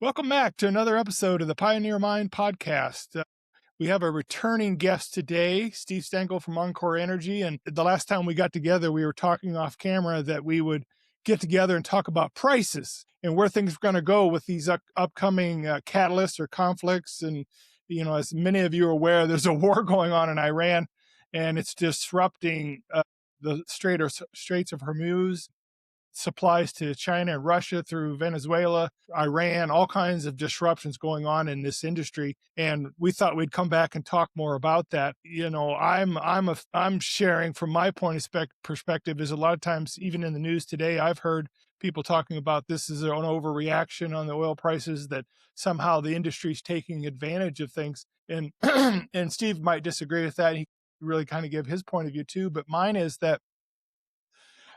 Welcome back to another episode of the Pioneer Mind podcast. We have a returning guest today, Steve Stengel from Encore Energy. And the last time we got together, we were talking off camera that we would get together and talk about prices and where things are going to go with these upcoming catalysts or conflicts. And, as many of you are aware, there's a war going on in Iran, and it's disrupting the Straits of Hormuz, supplies to China and Russia through Venezuela, Iran, all kinds of disruptions going on in this industry. And we thought we'd come back and talk more about that. I'm sharing from my point of perspective is a lot of times, even in the news today, I've heard people talking about this is an overreaction on the oil prices, that somehow the industry's taking advantage of things. And and Steve might disagree with that. He really kind of give his point of view too, but mine is that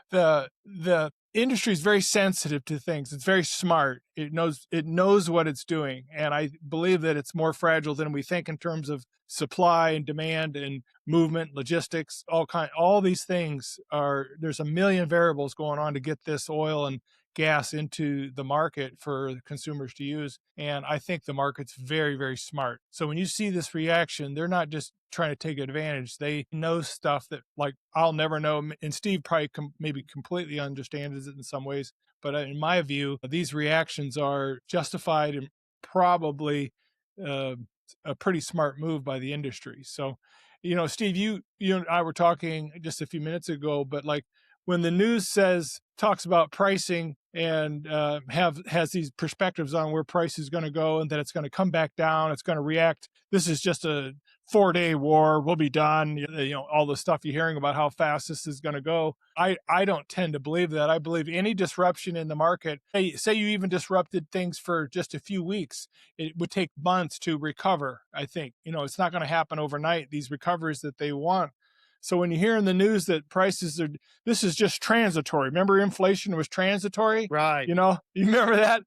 the industry is very sensitive to things. It's very smart. It knows what it's doing, and I believe that it's more fragile than we think in terms of supply and demand and movement, logistics, all these things are. There's a million variables going on to get this oil and gas into the market for consumers to use. And I think the market's very, very smart. So when you see this reaction, they're not just trying to take advantage. They know stuff that, like, I'll never know. And Steve probably maybe completely understands it in some ways. But in my view, these reactions are justified and probably uh, a pretty smart move by the industry. So, Steve, you and I were talking just a few minutes ago, but like when the news talks about pricing and has these perspectives on where price is going to go and that it's going to come back down, it's going to react. This is just a 4-day war. We'll be done. All the stuff you're hearing about how fast this is going to go. I don't tend to believe that. I believe any disruption in the market, say you even disrupted things for just a few weeks, it would take months to recover. I think, it's not going to happen overnight, these recoveries that they want. So when you hear in the news that this is just transitory. Remember, inflation was transitory. Right. You remember that.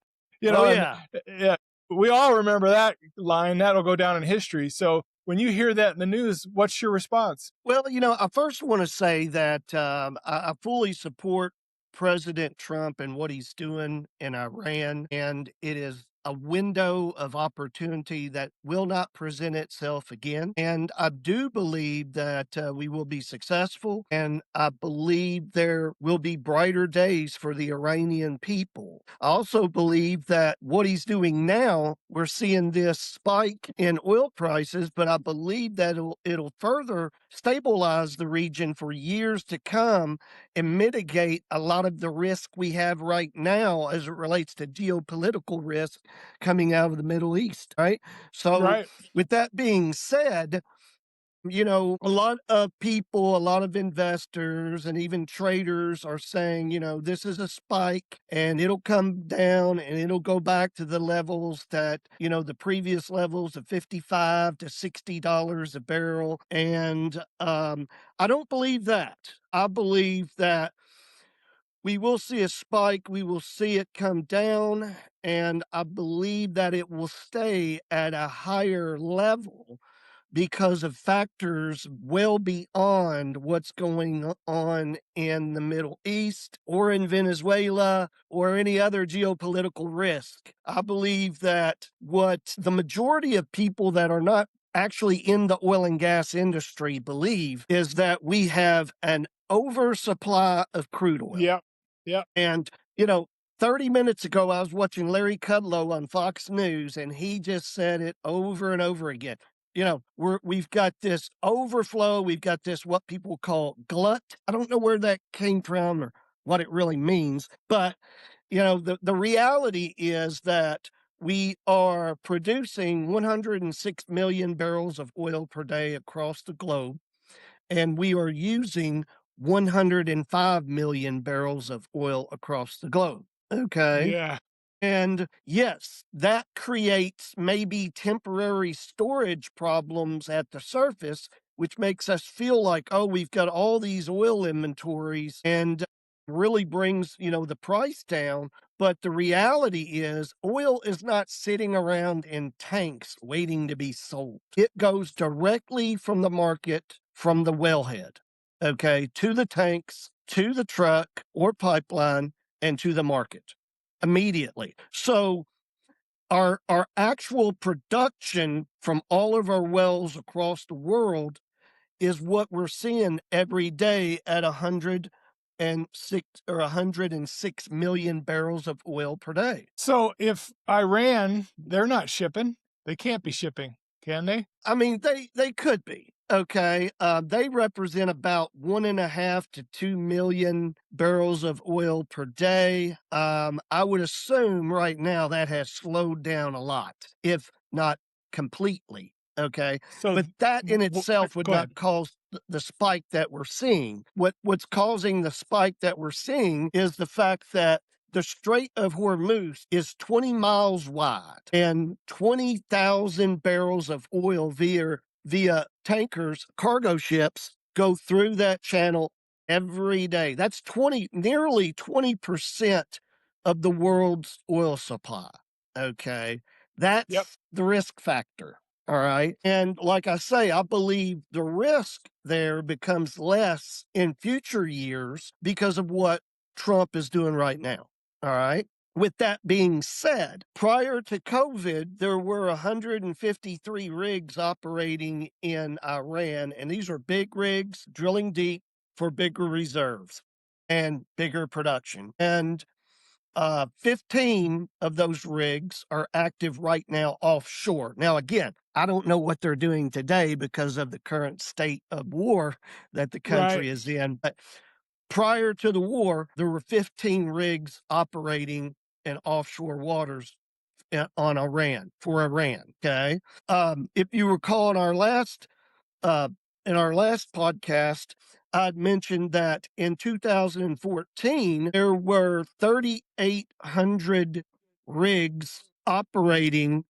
Oh, And yeah. yeah, we all remember that line. That'll go down in history. So when you hear that in the news, what's your response? Well, I first want to say that I fully support President Trump and what he's doing in Iran. And it is a window of opportunity that will not present itself again. And I do believe that we will be successful. And I believe there will be brighter days for the Iranian people. I also believe that what he's doing now, we're seeing this spike in oil prices, but I believe that it'll further stabilize the region for years to come and mitigate a lot of the risk we have right now as it relates to geopolitical risk coming out of the Middle East, right? So, Right. with that being said, a lot of people, a lot of investors, and even traders are saying, this is a spike and it'll come down and it'll go back to the levels that, the previous levels of $55 to $60 a barrel. And I don't believe that. I believe that we will see a spike, we will see it come down, and I believe that it will stay at a higher level because of factors well beyond what's going on in the Middle East or in Venezuela or any other geopolitical risk. I believe that what the majority of people that are not actually in the oil and gas industry believe is that we have an oversupply of crude oil. Yeah. Yeah. And, 30 minutes ago, I was watching Larry Kudlow on Fox News, and he just said it over and over again. We've got this overflow. We've got this, what people call glut. I don't know where that came from or what it really means, but, the reality is that we are producing 106 million barrels of oil per day across the globe, and we are using 105 million barrels of oil across the globe. Okay. Yeah. And yes, that creates maybe temporary storage problems at the surface, which makes us feel like, oh, we've got all these oil inventories and really brings, the price down. But the reality is oil is not sitting around in tanks waiting to be sold. It goes directly from the market, from the wellhead, okay, to the tanks, to the truck or pipeline, and to the market immediately. So our actual production from all of our wells across the world is what we're seeing every day at 106 million barrels of oil per day. So if Iran, they're not shipping. They can't be shipping, can they? I mean, they could be. Okay, they represent about 1.5 to 2 million barrels of oil per day. I would assume right now that has slowed down a lot, if not completely. Okay, So but that in itself would go not ahead. cause the spike that we're seeing. What's causing the spike that we're seeing is the fact that the Strait of Hormuz is 20 miles wide and 20,000 barrels of oil via tankers, cargo ships go through that channel every day. That's nearly 20% of the world's oil supply. Okay. Yep. That's the risk factor. All right. And like I say, I believe the risk there becomes less in future years because of what Trump is doing right now. All right. With that being said, prior to COVID, there were 153 rigs operating in Iran, and these are big rigs drilling deep for bigger reserves and bigger production. And 15 of those rigs are active right now offshore. Now, again, I don't know what they're doing today because of the current state of war that the Right. country is in. But prior to the war, there were 15 rigs operating in offshore waters on Iran for Iran. Okay. If you recall uh, in our last podcast, I'd mentioned that in 2014, there were 3,800 rigs operating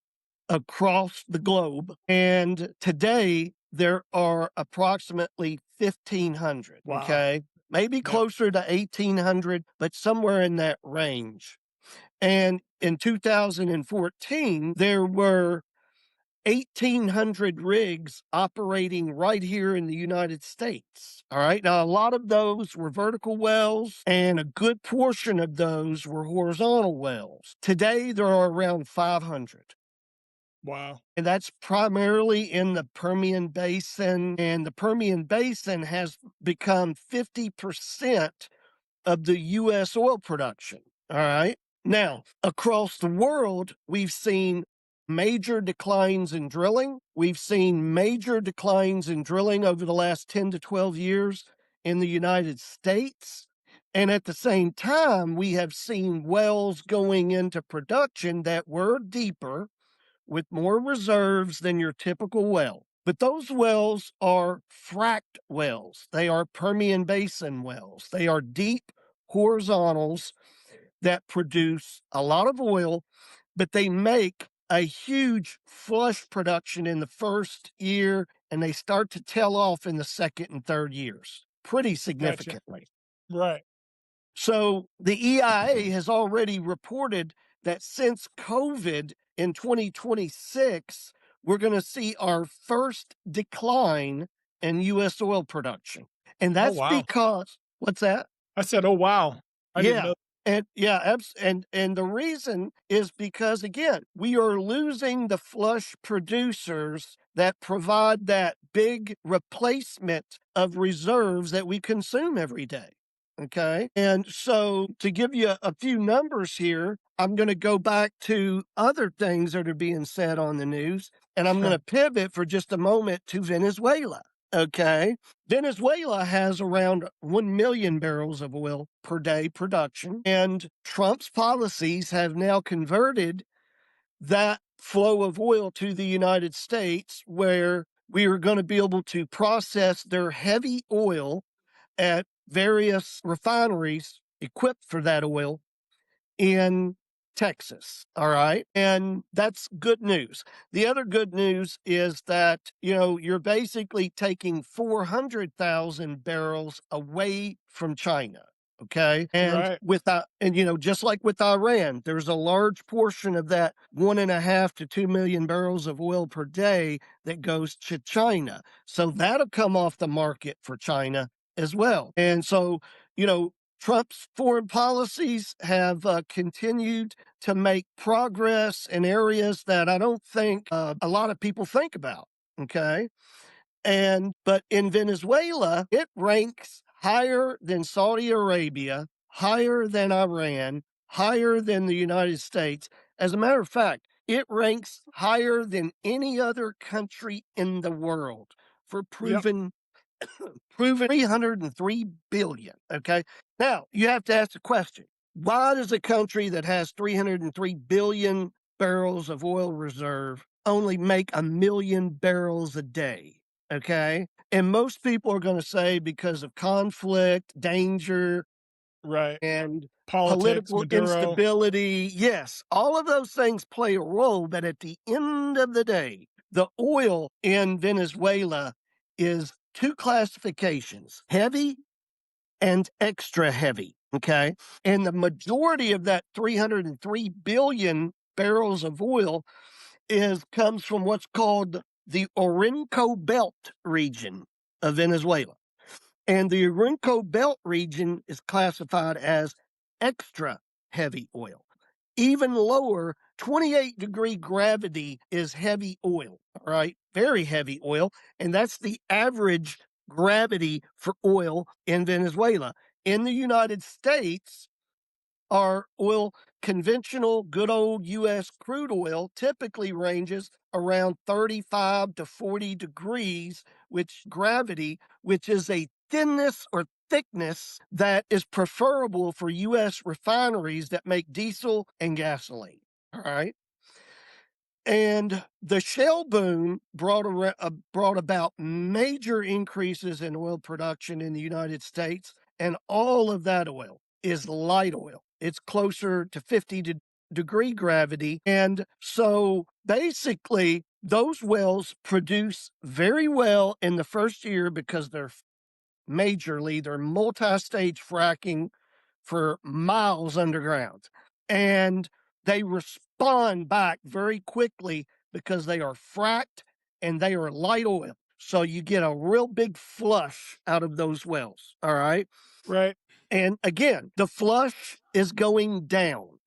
across the globe. And today, there are approximately 1,500. Wow. Okay. Maybe Yep. closer to 1,800, but somewhere in that range. And in 2014, there were 1,800 rigs operating right here in the United States. All right. Now, a lot of those were vertical wells, and a good portion of those were horizontal wells. Today, there are around 500. Wow. And that's primarily in the Permian Basin. And the Permian Basin has become 50% of the U.S. oil production. All right. Now, across the world, we've seen major declines in drilling. We've seen major declines in drilling over the last 10 to 12 years in the United States. And at the same time, we have seen wells going into production that were deeper with more reserves than your typical well. But those wells are fracked wells. They are Permian Basin wells. They are deep horizontals that produce a lot of oil, but they make a huge flush production in the first year and they start to tail off in the second and third years pretty Gotcha. significantly. Right. So the EIA has already reported that since COVID in 2026, we're going to see our first decline in U.S. oil production. And Oh that's wow. because, what's that? I said, oh wow. I didn't Yeah. know. And yeah, and the reason is because again, we are losing the flush producers that provide that big replacement of reserves that we consume every day. Okay. And so to give you a few numbers here, I'm going to go back to other things that are being said on the news, and I'm going to pivot for just a moment to Venezuela. Okay. Venezuela has around 1 million barrels of oil per day production, and Trump's policies have now converted that flow of oil to the United States, where we are going to be able to process their heavy oil at various refineries equipped for that oil in Texas. All right. And that's good news. The other good news is that, you're basically taking 400,000 barrels away from China. Okay. And Right. just like with Iran, there's a large portion of that 1.5 to 2 million barrels of oil per day that goes to China. So that'll come off the market for China as well. And so, you know, Trump's foreign policies have continued to make progress in areas that I don't think a lot of people think about. Okay. But in Venezuela, it ranks higher than Saudi Arabia, higher than Iran, higher than the United States. As a matter of fact, it ranks higher than any other country in the world for Yep. proven 303 billion. Okay. Now you have to ask the question, why does a country that has 303 billion barrels of oil reserve only make a million barrels a day? Okay. And most people are going to say because of conflict, danger, Right. and Politics, political Maduro. instability. Yes, all of those things play a role, but at the end of the day, the oil in Venezuela is two classifications, heavy and extra heavy. Okay. And the majority of that 303 billion barrels of oil is comes from what's called the Orinoco Belt region of Venezuela. And the Orinoco Belt region is classified as extra heavy oil. Even lower, 28-degree gravity is heavy oil, all right? Very heavy oil. And that's the average gravity for oil in Venezuela. In the United States, our oil, conventional, good old US crude oil, typically ranges around 35 to 40 degrees, which gravity, which is a thinness or thickness that is preferable for US refineries that make diesel and gasoline. All right. And the shale boom brought about major increases in oil production in the United States, and all of that oil is light oil. It's closer to 50 degree gravity. And so basically, those wells produce very well in the first year because they're multi-stage fracking for miles underground. And they respond back very quickly because they are fracked and they are light oil. So you get a real big flush out of those wells. All right. Right. And again, the flush is going down.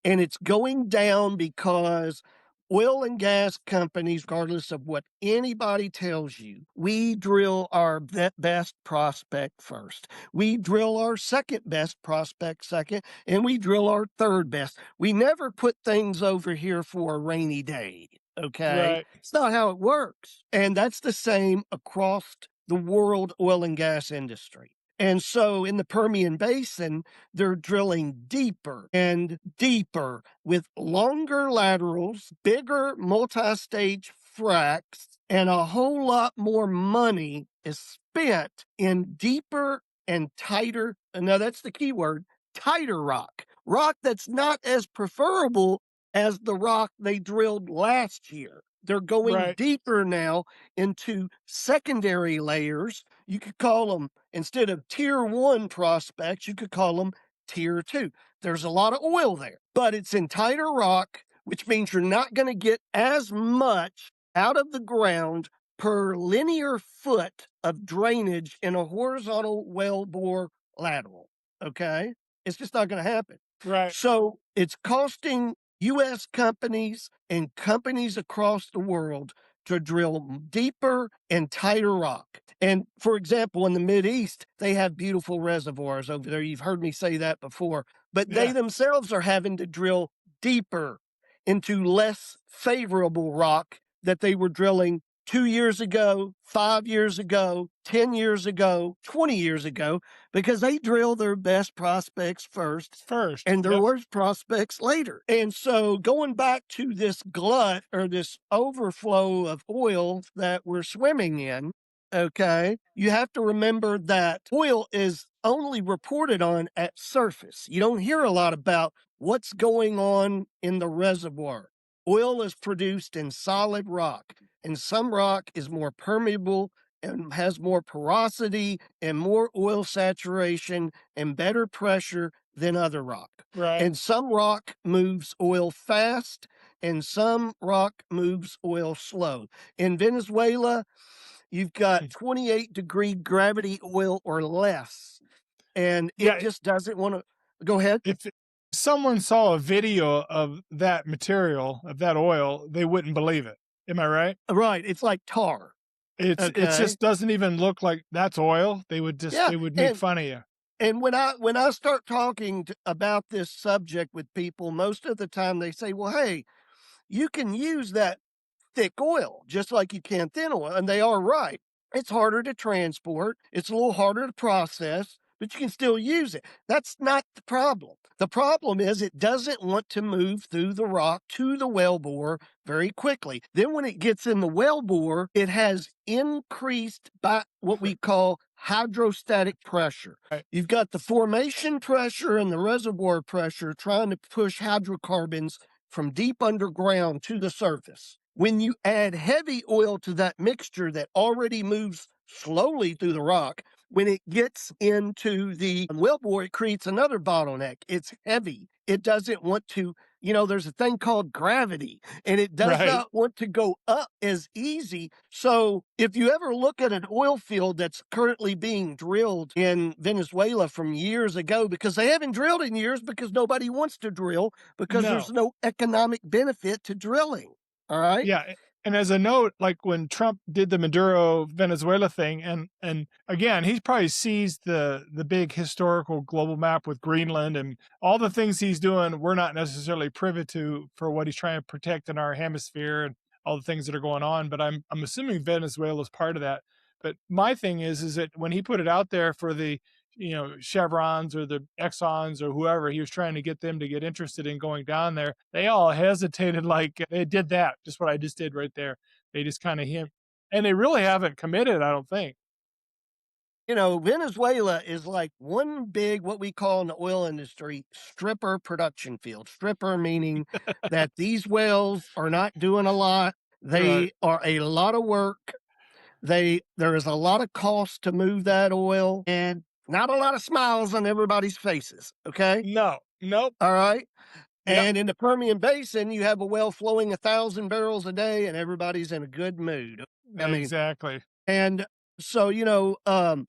And it's going down because oil and gas companies, regardless of what anybody tells you, we drill our best prospect first. We drill our second best prospect second, and we drill our third best. We never put things over here for a rainy day. Okay. Right. It's not how it works. And that's the same across the world oil and gas industry. And so in the Permian Basin, they're drilling deeper and deeper with longer laterals, bigger multi stage fracks, and a whole lot more money is spent in deeper and tighter. Now, that's the key word, tighter rock. Rock that's not as preferable as the rock they drilled last year. They're going Right. deeper now into secondary layers. You could call them, instead of tier one prospects, you could call them tier two. There's a lot of oil there, but it's in tighter rock, which means you're not going to get as much out of the ground per linear foot of drainage in a horizontal well bore lateral. Okay. It's just not going to happen. Right. So it's costing US companies and companies across the world to drill deeper and tighter rock. And for example, in the Mid East, they have beautiful reservoirs over there. You've heard me say that before, but they Yeah. themselves are having to drill deeper into less favorable rock that they were drilling 2 years ago, 5 years ago, 10 years ago, 20 years ago, because they drill their best prospects first First. and their Yep. worst prospects later. And so going back to this glut or this overflow of oil that we're swimming in, okay, you have to remember that oil is only reported on at surface. You don't hear a lot about what's going on in the reservoir. Oil is produced in solid rock, and some rock is more permeable and has more porosity and more oil saturation and better pressure than other rock. Right. And some rock moves oil fast and some rock moves oil slow. In Venezuela, you've got 28-degree gravity oil or less. and it Yeah, just doesn't want to go ahead. if someone saw a video of that material, of that oil, they wouldn't believe it. Am I right? Right. It's like tar. It Okay. just doesn't even look like that's oil. Yeah. They would make And fun of you. when I start talking about this subject with people, most of the time they say, "Well, hey, you can use that thick oil just like you can thin oil," and they are right. It's harder to transport. It's a little harder to process, but you can still use it. That's not the problem. The problem is it doesn't want to move through the rock to the wellbore very quickly. Then when it gets in the wellbore, it has increased by what we call hydrostatic pressure. Right. You've got the formation pressure and the reservoir pressure trying to push hydrocarbons from deep underground to the surface. When you add heavy oil to that mixture that already moves slowly through the rock, when it gets into the wellbore, it creates another bottleneck. It's heavy. It doesn't want to, there's a thing called gravity, and it does Right. not want to go up as easy. So, if you ever look at an oil field that's currently being drilled in Venezuela from years ago, because they haven't drilled in years because nobody wants to drill because there's No. no economic benefit to drilling. All right. Yeah, and as a note, like when Trump did the Maduro Venezuela thing, and again, he probably sees the big historical global map with Greenland and all the things he's doing. We're not necessarily privy to for what he's trying to protect in our hemisphere and all the things that are going on. But I'm assuming Venezuela is part of that. But my thing is that when he put it out there for the Chevrons or the Exxons or whoever, he was trying to get them to get interested in going down there. They all hesitated, like they did that, just what I just did right there. They just kind of hint, and they really haven't committed, I don't think. Venezuela is like one big, what we call in the oil industry, stripper production field. Stripper meaning that these wells are not doing a lot. Right. They are a lot of work. There is a lot of cost to move that oil and not a lot of smiles on everybody's faces. Okay. No. Nope. All right. Yep. And in the Permian Basin, you have a well flowing 1,000 barrels a day and everybody's in a good mood. I mean, Exactly. and so,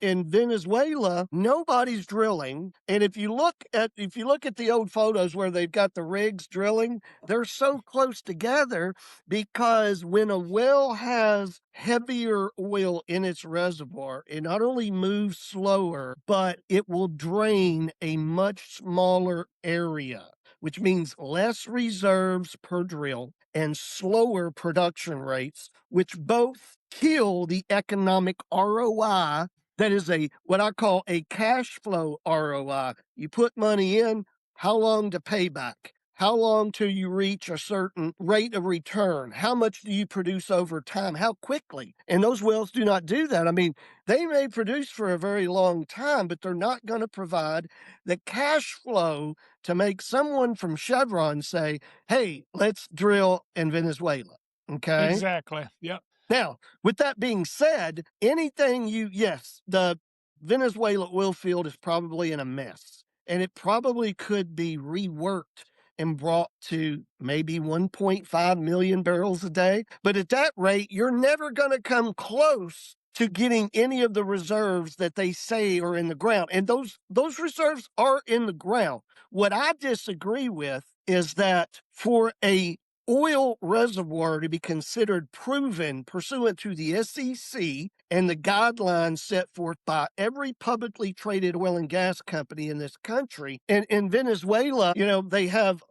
in Venezuela, nobody's drilling. And if you look at the old photos where they've got the rigs drilling, they're so close together because when a well has heavier oil in its reservoir, it not only moves slower, but it will drain a much smaller area, which means less reserves per drill and slower production rates, which both kill the economic ROI. That is a what I call a cash flow ROI. You put money in, how long to pay back? How long till you reach a certain rate of return? How much do you produce over time? How quickly? And those wells do not do that. I mean, they may produce for a very long time, but they're not going to provide the cash flow to make someone from Chevron say, hey, let's drill in Venezuela. Okay. Exactly. Yep. Now, with that being said, yes, the Venezuela oil field is probably in a mess and it probably could be reworked and brought to maybe 1.5 million barrels a day. But at that rate, you're never going to come close to getting any of the reserves that they say are in the ground. And those reserves are in the ground. What I disagree with is that for a oil reservoir to be considered proven pursuant to the SEC and the guidelines set forth by every publicly traded oil and gas company in this country. And in Venezuela, they have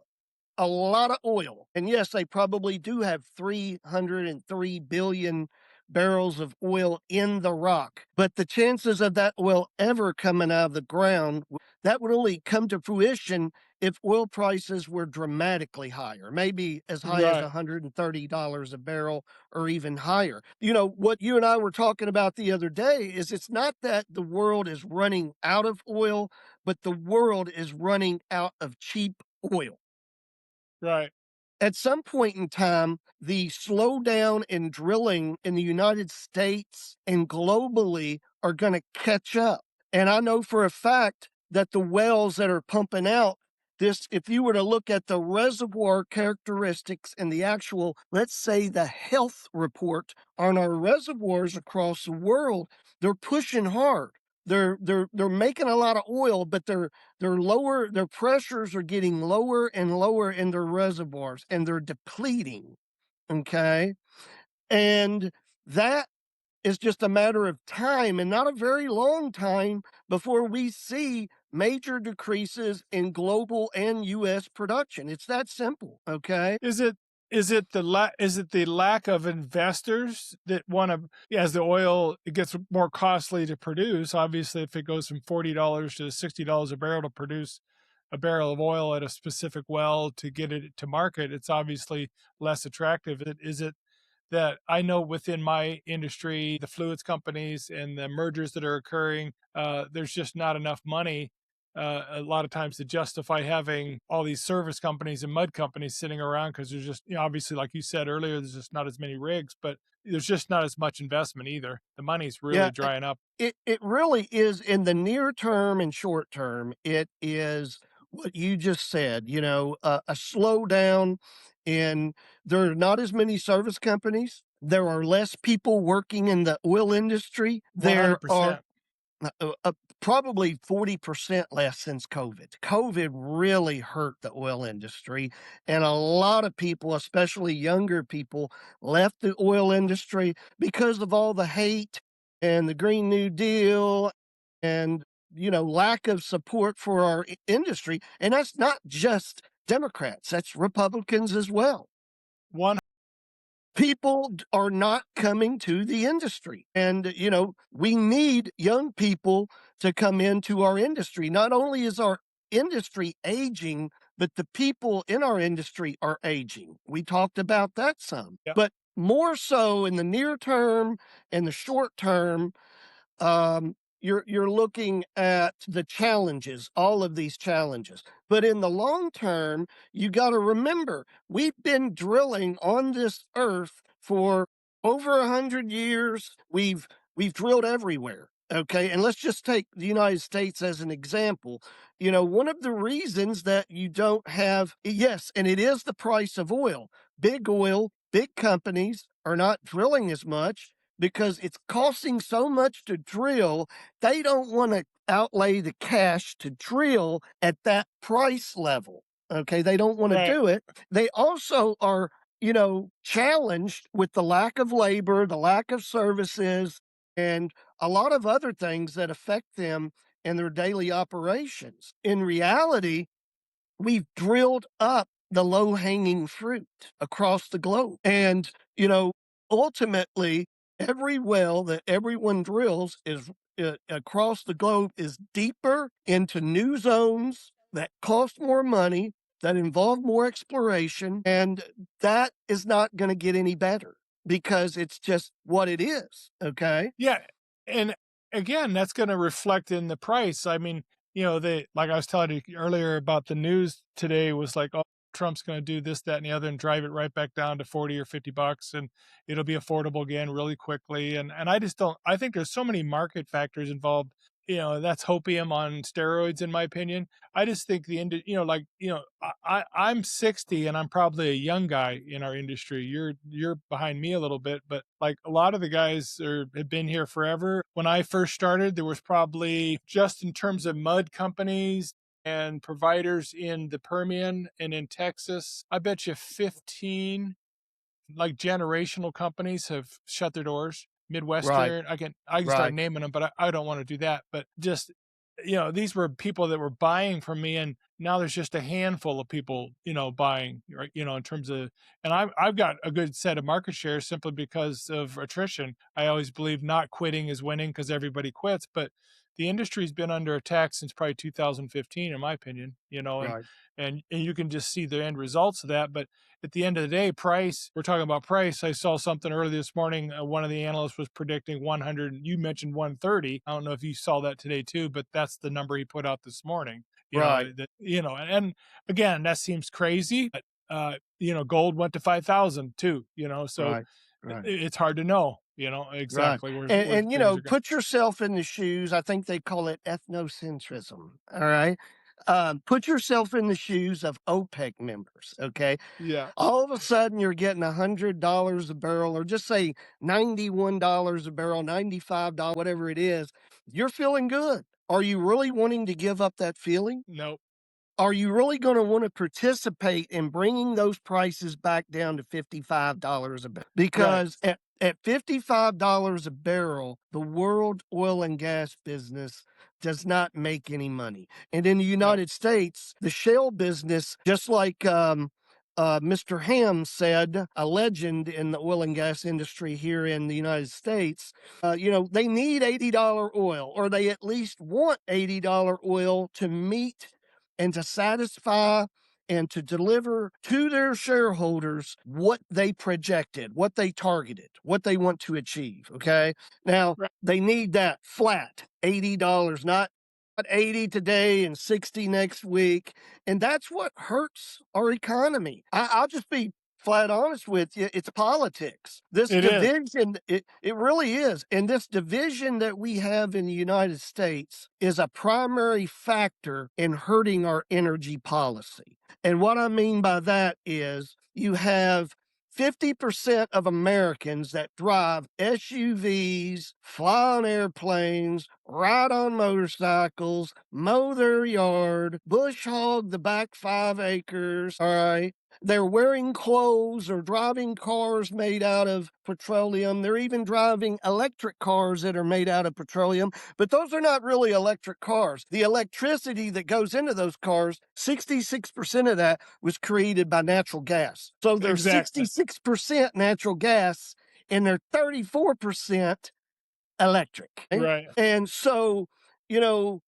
a lot of oil. And yes, they probably do have 303 billion barrels of oil in the rock. But the chances of that oil ever coming out of the ground, that would only come to fruition if oil prices were dramatically higher, maybe as high as Right. $130 a barrel or even higher. What you and I were talking about the other day is it's not that the world is running out of oil, but the world is running out of cheap oil. Right. At some point in time, the slowdown in drilling in the United States and globally are going to catch up. And I know for a fact that the wells that are pumping out this, if you were to look at the reservoir characteristics and the actual, let's say, the health report on our reservoirs across the world, they're pushing hard. they're making a lot of oil, but they're lower. Their pressures are getting lower and lower in their reservoirs, and they're depleting. Okay, and that is just a matter of time, and not a very long time before we see major decreases in global and U.S. production. It's that simple. Okay. Is it is it the lack of investors that wanna, as the oil it gets more costly to produce, obviously, if it goes from $40 to $60 a barrel to produce a barrel of oil at a specific well to get it to market, it's obviously less attractive. Is it that I know within my industry, the fluids companies and the mergers that are occurring, there's just not enough money a lot of times to justify having all these service companies and mud companies sitting around because there's just, obviously, like you said earlier, there's just not as many rigs, but there's just not as much investment either. The money's really Yeah, drying up. it really is in the near term and short term. It is what you just said, a slowdown in there are not as many service companies. There are less people working in the oil industry. There are 100%. probably 40% less since COVID. COVID really hurt the oil industry. And a lot of people, especially younger people, left the oil industry because of all the hate and the Green New Deal and, lack of support for our industry. And that's not just Democrats, that's Republicans as well. One People are not coming to the industry. And, we need young people to come into our industry. Not only is our industry aging, but the people in our industry are aging. We talked about that some, Yeah, but more so in the near term and the short term, you're looking at the challenges, all of these challenges. But in the long term, you got to remember we've been drilling on this earth for over 100 years. We've drilled everywhere. Okay, and let's just take the United States as an example. One of the reasons that you don't have, yes, and it is the price of oil. Oil, big companies are not drilling as much because it's costing so much to drill, they don't want to outlay the cash to drill at that price level. Okay. They don't want to right. do it. They also are, challenged with the lack of labor, the lack of services, and a lot of other things that affect them in their daily operations. In reality, we've drilled up the low hanging fruit across the globe. And, ultimately, every well that everyone drills is across the globe is deeper into new zones that cost more money, that involve more exploration. And that is not going to get any better because it's just what it is. Okay. Yeah, and again, that's gonna reflect in the price. I mean, they like I was telling you earlier about the news today was like, "Oh, Trump's gonna do this, that, and the other, and drive it right back down to 40 or $50, and it'll be affordable again really quickly." And I just don't. I think there's so many market factors involved. That's hopium on steroids, in my opinion. I just think like I'm 60 and I'm probably a young guy in our industry. You're behind me a little bit, but like a lot of the guys have been here forever. When I first started, there was probably, just in terms of mud companies and providers in the Permian and in Texas, I bet you 15 like generational companies have shut their doors. Right. Midwestern, I can start Right. naming them, but I don't want to do that. But just these were people that were buying from me, and now there's just a handful of people buying, right? In terms of, and I've got a good set of market share simply because of attrition. I always believe not quitting is winning because everybody quits, but the industry's been under attack since probably 2015, in my opinion. And Right. and you can just see the end results of that. But at the end of the day, price, we're talking about price. I saw something early this morning. One of the analysts was predicting 100. You mentioned 130. I don't know if you saw that today too, but that's the number he put out this morning. Right. And again, that seems crazy, but gold went to 5,000 too, so Right. Right. it's hard to know, Right. exactly where And things are going. put yourself in the shoes. I think they call it ethnocentrism. All right. Put yourself in the shoes of OPEC members. Okay. Yeah. All of a sudden, you're getting $100 a barrel, or just say $91 a barrel, $95, whatever it is. You're feeling good. Are you really wanting to give up that feeling? Nope. Are you really gonna wanna participate in bringing those prices back down to $55 a barrel? Right. Because at $55 a barrel, the world oil and gas business does not make any money. And in the Yep. United States, the shale business, just like, Mr. Ham said, a legend in the oil and gas industry here in the United States, they need $80 oil, or they at least want $80 oil to meet and to satisfy and to deliver to their shareholders what they projected, what they targeted, what they want to achieve. Okay. Now, Right. they need that flat $80, not 80 today and 60 next week. And that's what hurts our economy. I'll just be flat honest with you. It's politics. This It is. division, it really is. And this division that we have in the United States is a primary factor in hurting our energy policy. And what I mean by that is you have 50% of Americans that drive SUVs, fly on airplanes, ride on motorcycles, mow their yard, bush hog the back 5 acres. All right. They're wearing clothes or driving cars made out of petroleum. They're even driving electric cars that are made out of petroleum, but those are not really electric cars. The electricity that goes into those cars, 66% of that was created by natural gas. So there's Exactly. 66% natural gas and they're 34% electric. Okay? Right. And so,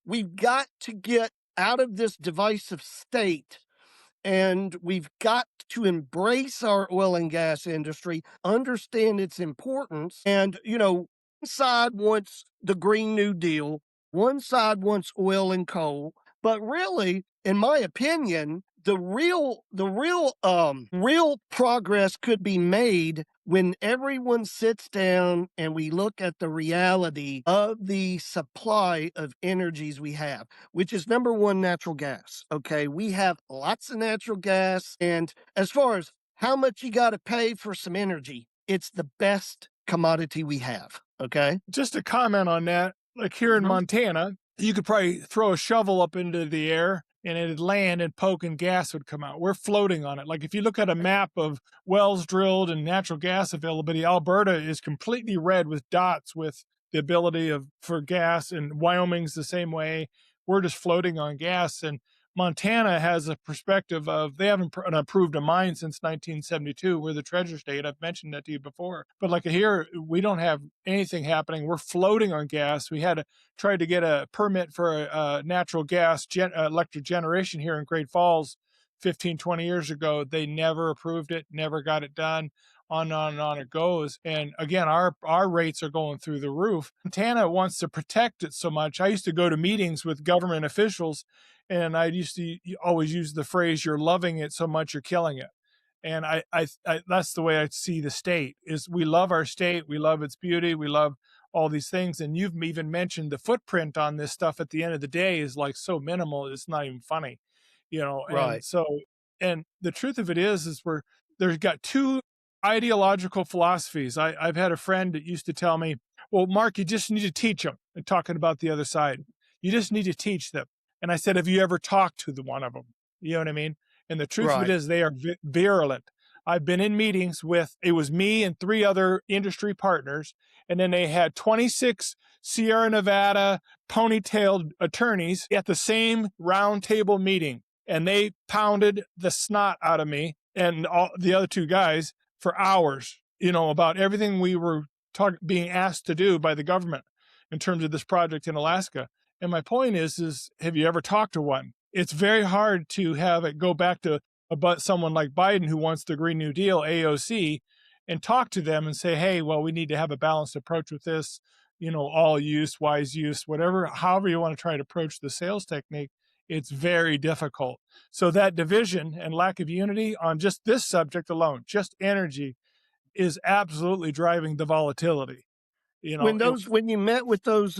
we've got to get out of this divisive state and we've got to embrace our oil and gas industry, understand its importance. And, one side wants the Green New Deal, one side wants oil and coal. But really, in my opinion, real progress could be made when everyone sits down and we look at the reality of the supply of energies we have, which is number one, natural gas. Okay. We have lots of natural gas. And as far as how much you got to pay for some energy, it's the best commodity we have. Okay. Just a comment on that. Like here in Mhm. Montana, you could probably throw a shovel up into the air and it'd land and poke and gas would come out. We're floating on it. Like if you look at a map of wells drilled and natural gas availability, Alberta is completely red with dots with the ability of for gas, and Wyoming's the same way. We're just floating on gas. And Montana has a perspective of they haven't approved a mine since 1972. We're the treasure state. I've mentioned that to you before. But like here, we don't have anything happening. We're floating on gas. We had to try to get a permit for a natural gas electric generation here in Great Falls 15, 20 years ago. They never approved it, never got it done. On and on and on it goes. And again, our rates are going through the roof. Montana wants to protect it so much. I used to go to meetings with government officials, and I used to always use the phrase, "You're loving it so much, you're killing it." And I that's the way I see the state. Is we love our state, we love its beauty, we love all these things. And you've even mentioned the footprint on this stuff at the end of the day is like so minimal, it's not even funny, And Right. so, and the truth of it is there's got two ideological philosophies. I've had a friend that used to tell me, well, Mark, you just need to teach them, and talking about the other side. You just need to teach them. And I said, have you ever talked to one of them? You know what I mean? And the truth of it Right. is they are virulent. I've been in meetings with, it was me and three other industry partners, and then they had 26 Sierra Nevada ponytailed attorneys at the same roundtable meeting. And they pounded the snot out of me and all the other two guys for hours, about everything we were being asked to do by the government in terms of this project in Alaska. And my point is have you ever talked to one? It's very hard to have it go back to about someone like Biden who wants the Green New Deal, AOC, and talk to them and say, hey, well, we need to have a balanced approach with this, all use, wise use, whatever, however you want to try to approach the sales technique. It's very difficult. So that division and lack of unity on just this subject alone, just energy, is absolutely driving the volatility. You know, it, When you met with those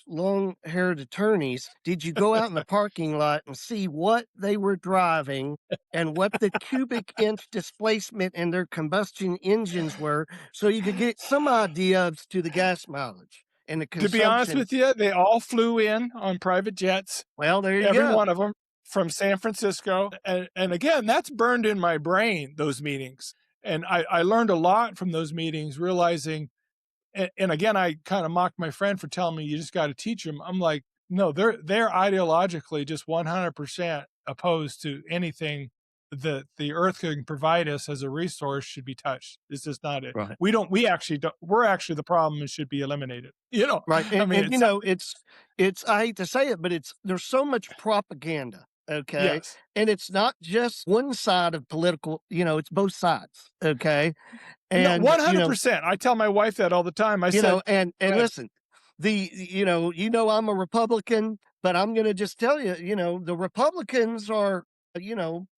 long-haired attorneys, did you go out in the parking lot and see what they were driving and what the cubic inch displacement in their combustion engines were, so you could get some idea as to the gas mileage? and the To be honest consumption. with you, they all flew in on private jets, Well, there you every go. one of them from San Francisco, and again, that's burned in my brain, those meetings, and I learned a lot from those meetings, realizing and again, I kinda mocked my friend for telling me, "You just gotta teach them." I'm like, "No, they're ideologically just 100% opposed to anything that the earth can provide us as a resource should be touched. It's just not it. Right. We actually don't we're actually the problem and should be eliminated." You know? Right, I mean, and, it's it's I hate to say it, but it's there's so much propaganda, okay? yes. And it's not just one side of political, it's both sides, okay? No, And, 100%. I tell my wife that all the time. I said, and "Go ahead." listen, I'm a Republican, but I'm gonna just tell you, the Republicans are,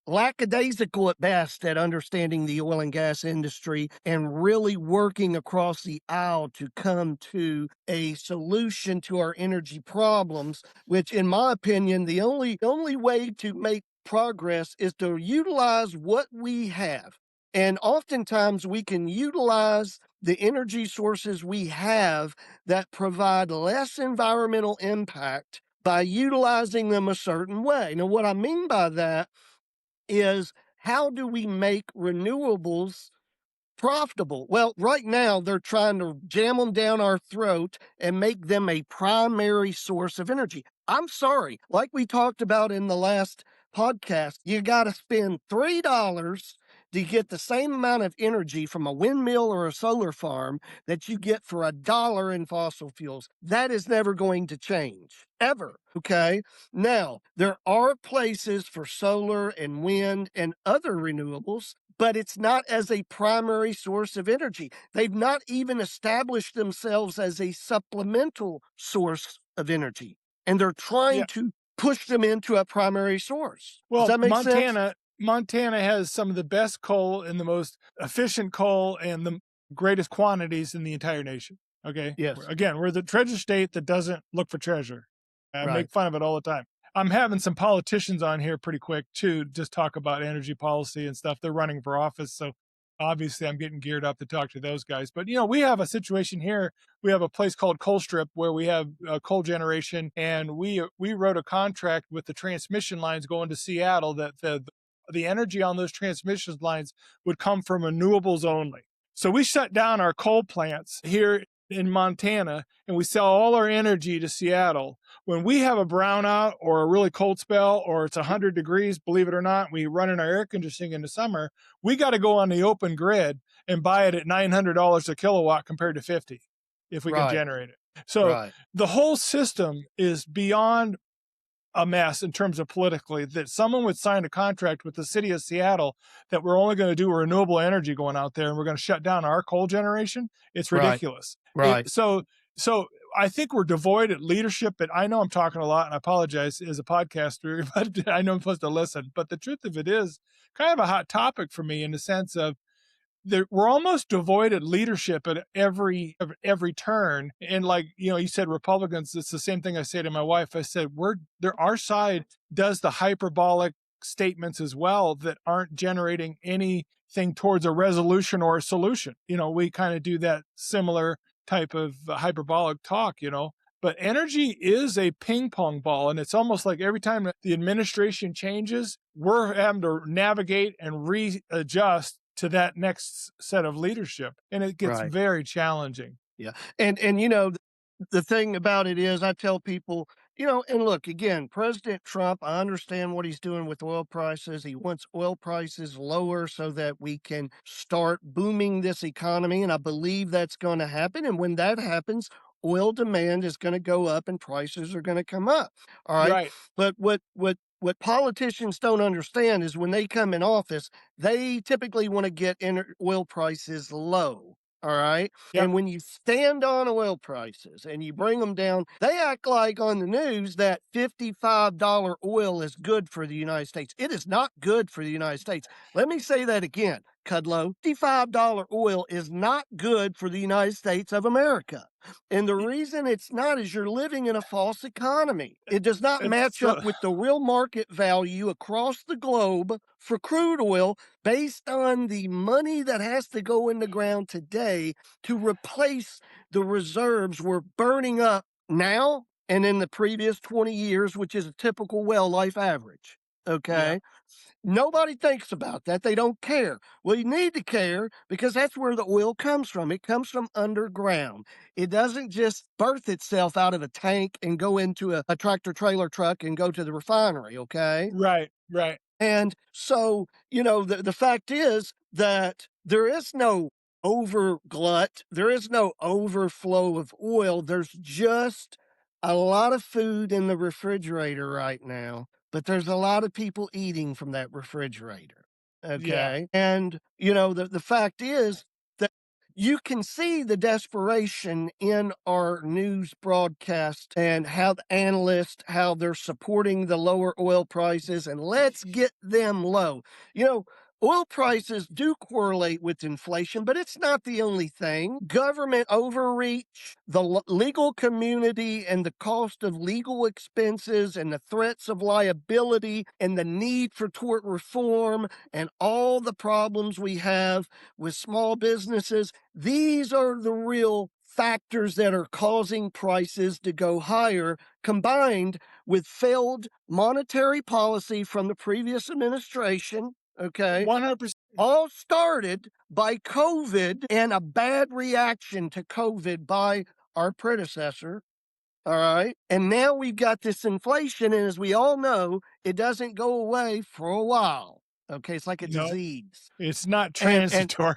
lackadaisical at best at understanding the oil and gas industry and really working across the aisle to come to a solution to our energy problems, which in my opinion, the only way to make progress is to utilize what we have. And oftentimes we can utilize the energy sources we have that provide less environmental impact by utilizing them a certain way. Now, what I mean by that is how do we make renewables profitable? Well, right now they're trying to jam them down our throat and make them a primary source of energy. I'm sorry, like we talked about in the last podcast, you got to spend $3 to get the same amount of energy from a windmill or a solar farm that you get for $1 in fossil fuels. That is never going to change, ever. Okay. Now, there are places for solar and wind and other renewables, but it's not as a primary source of energy. They've not even established themselves as a supplemental source of energy, and they're trying Yeah. to push them into a primary source. Does Well, that make sense? Montana has some of the best coal and the most efficient coal and the greatest quantities in the entire nation. Okay. Yes. Again, we're the treasure state that doesn't look for treasure. I Right. make fun of it all the time. I'm having some politicians on here pretty quick too, just talk about energy policy and stuff. They're running for office. So obviously I'm getting geared up to talk to those guys. But we have a situation here. We have a place called Colstrip where we have coal generation, and we wrote a contract with the transmission lines going to Seattle that the energy on those transmission lines would come from renewables only. So we shut down our coal plants here in Montana and we sell all our energy to Seattle. When we have a brownout or a really cold spell or it's 100 degrees, believe it or not, we run in our air conditioning in the summer, we got to go on the open grid and buy it at $900 a kilowatt compared to 50 if we can Right. generate it. So Right. the whole system is beyond a mess in terms of politically that someone would sign a contract with the city of Seattle that we're only going to do renewable energy going out there and we're going to shut down our coal generation. It's Right. ridiculous. Right. So I think we're devoid of leadership. And I know I'm talking a lot and I apologize as a podcaster, but I know I'm supposed to listen. But the truth of it is kind of a hot topic for me in the sense of we're almost devoid of leadership at every turn. And like you said, Republicans. It's the same thing I say to my wife. I said we're there. Our side does the hyperbolic statements as well that aren't generating anything towards a resolution or a solution. We kind of do that similar type of hyperbolic talk. But energy is a ping pong ball, and it's almost like every time the administration changes, we're having to navigate and readjust to that next set of leadership, and it gets Right. very challenging. Yeah. And the thing about it is I tell people, and look, again, President Trump, I understand what he's doing with oil prices. He wants oil prices lower so that we can start booming this economy. And I believe that's going to happen. And when that happens, oil demand is going to go up and prices are going to come up. All right. Right. But what politicians don't understand is when they come in office, they typically want to get oil prices low. All right. Yep. And when you stand on oil prices and you bring them down, they act like on the news that $55 oil is good for the United States. It is not good for the United States. Let me say that again. Kudlow. $55 oil is not good for the United States of America. And the reason it's not is you're living in a false economy. It does not It's match up so with the real market value across the globe for crude oil based on the money that has to go in the ground today to replace the reserves we're burning up now and in the previous 20 years, which is a typical well life average. yeah. Okay. Nobody thinks about that. They don't care. Well, you need to care because that's where the oil comes from. It comes from underground. It doesn't just birth itself out of a tank and go into a tractor trailer truck and go to the refinery. Okay. Right, right. And so, the fact is that there is no over glut, there is no overflow of oil. There's just a lot of food in the refrigerator right now, but there's a lot of people eating from that refrigerator. Yeah. Okay. And, the fact is that you can see the desperation in our news broadcast and how the analysts, how they're supporting the lower oil prices and let's get them low. You know, Oil prices do correlate with inflation, but it's not the only thing. Government overreach, the legal community, and the cost of legal expenses, and the threats of liability, and the need for tort reform, and all the problems we have with small businesses. These are the real factors that are causing prices to go higher, combined with failed monetary policy from the previous administration. Okay. 100%. All started by COVID and a bad reaction to COVID by our predecessor. All right. And now we've got this inflation. And as we all know, it doesn't go away for a while. Okay. It's like a No, disease. it's not And transitory.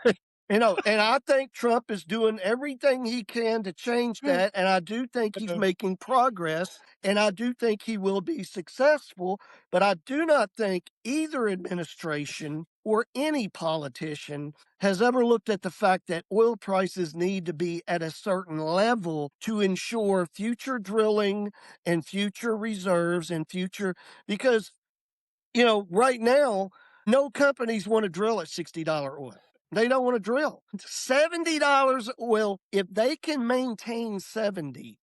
and I think Trump is doing everything he can to change that. And I do think he's making progress. And I do think he will be successful. But I do not think either administration or any politician has ever looked at the fact that oil prices need to be at a certain level to ensure future drilling and future reserves and future, because right now, no companies want to drill at $60 oil. They don't want to drill. $70 oil, if they can maintain 70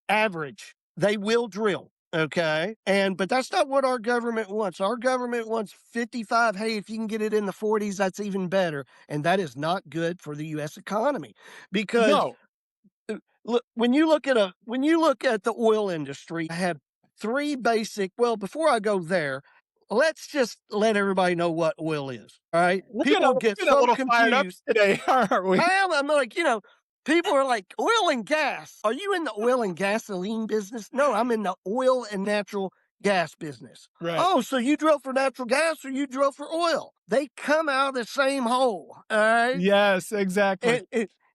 average, they will drill. Okay. But that's not what our government wants. Our government wants 55. Hey, if you can get it in the 40s, that's even better. And that is not good for the US economy because No. look, when you look at the oil industry, I have three basic. Well, before I go there, let's just let everybody know what oil is. All right, people We're get getting a so little fired up confused. today, aren't we? I'm like, people are like, oil and gas. Are you in the oil and gasoline business? No, I'm in the oil and natural gas business. Right. Oh, so you drill for natural gas or you drill for oil? They come out of the same hole. All right. Yes, exactly.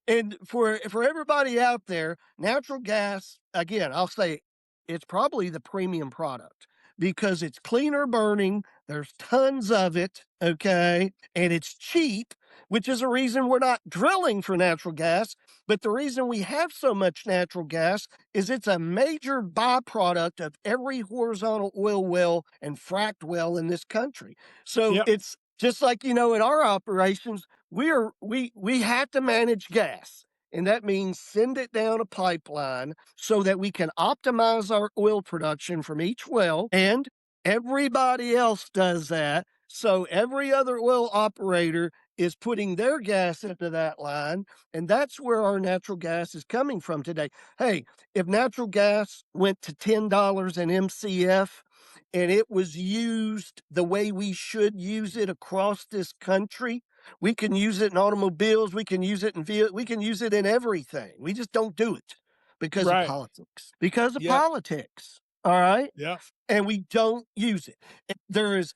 And for everybody out there, natural gas, again, I'll say it's probably the premium product because it's cleaner burning. There's tons of it, okay? And it's cheap, which is a reason we're not drilling for natural gas. But the reason we have so much natural gas is it's a major byproduct of every horizontal oil well and fracked well in this country. So Yep. it's just like, in our operations, we have to manage gas. And that means send it down a pipeline so that we can optimize our oil production from each well. And everybody else does that. So every other oil operator is putting their gas into that line. And that's where our natural gas is coming from today. Hey, if natural gas went to $10 an MCF and it was used the way we should use it across this country, we can use it in automobiles. We can use it in we can use it in everything. We just don't do it because of Right. politics. Because of Yep. politics. All right. Yep. And we don't use it. There is,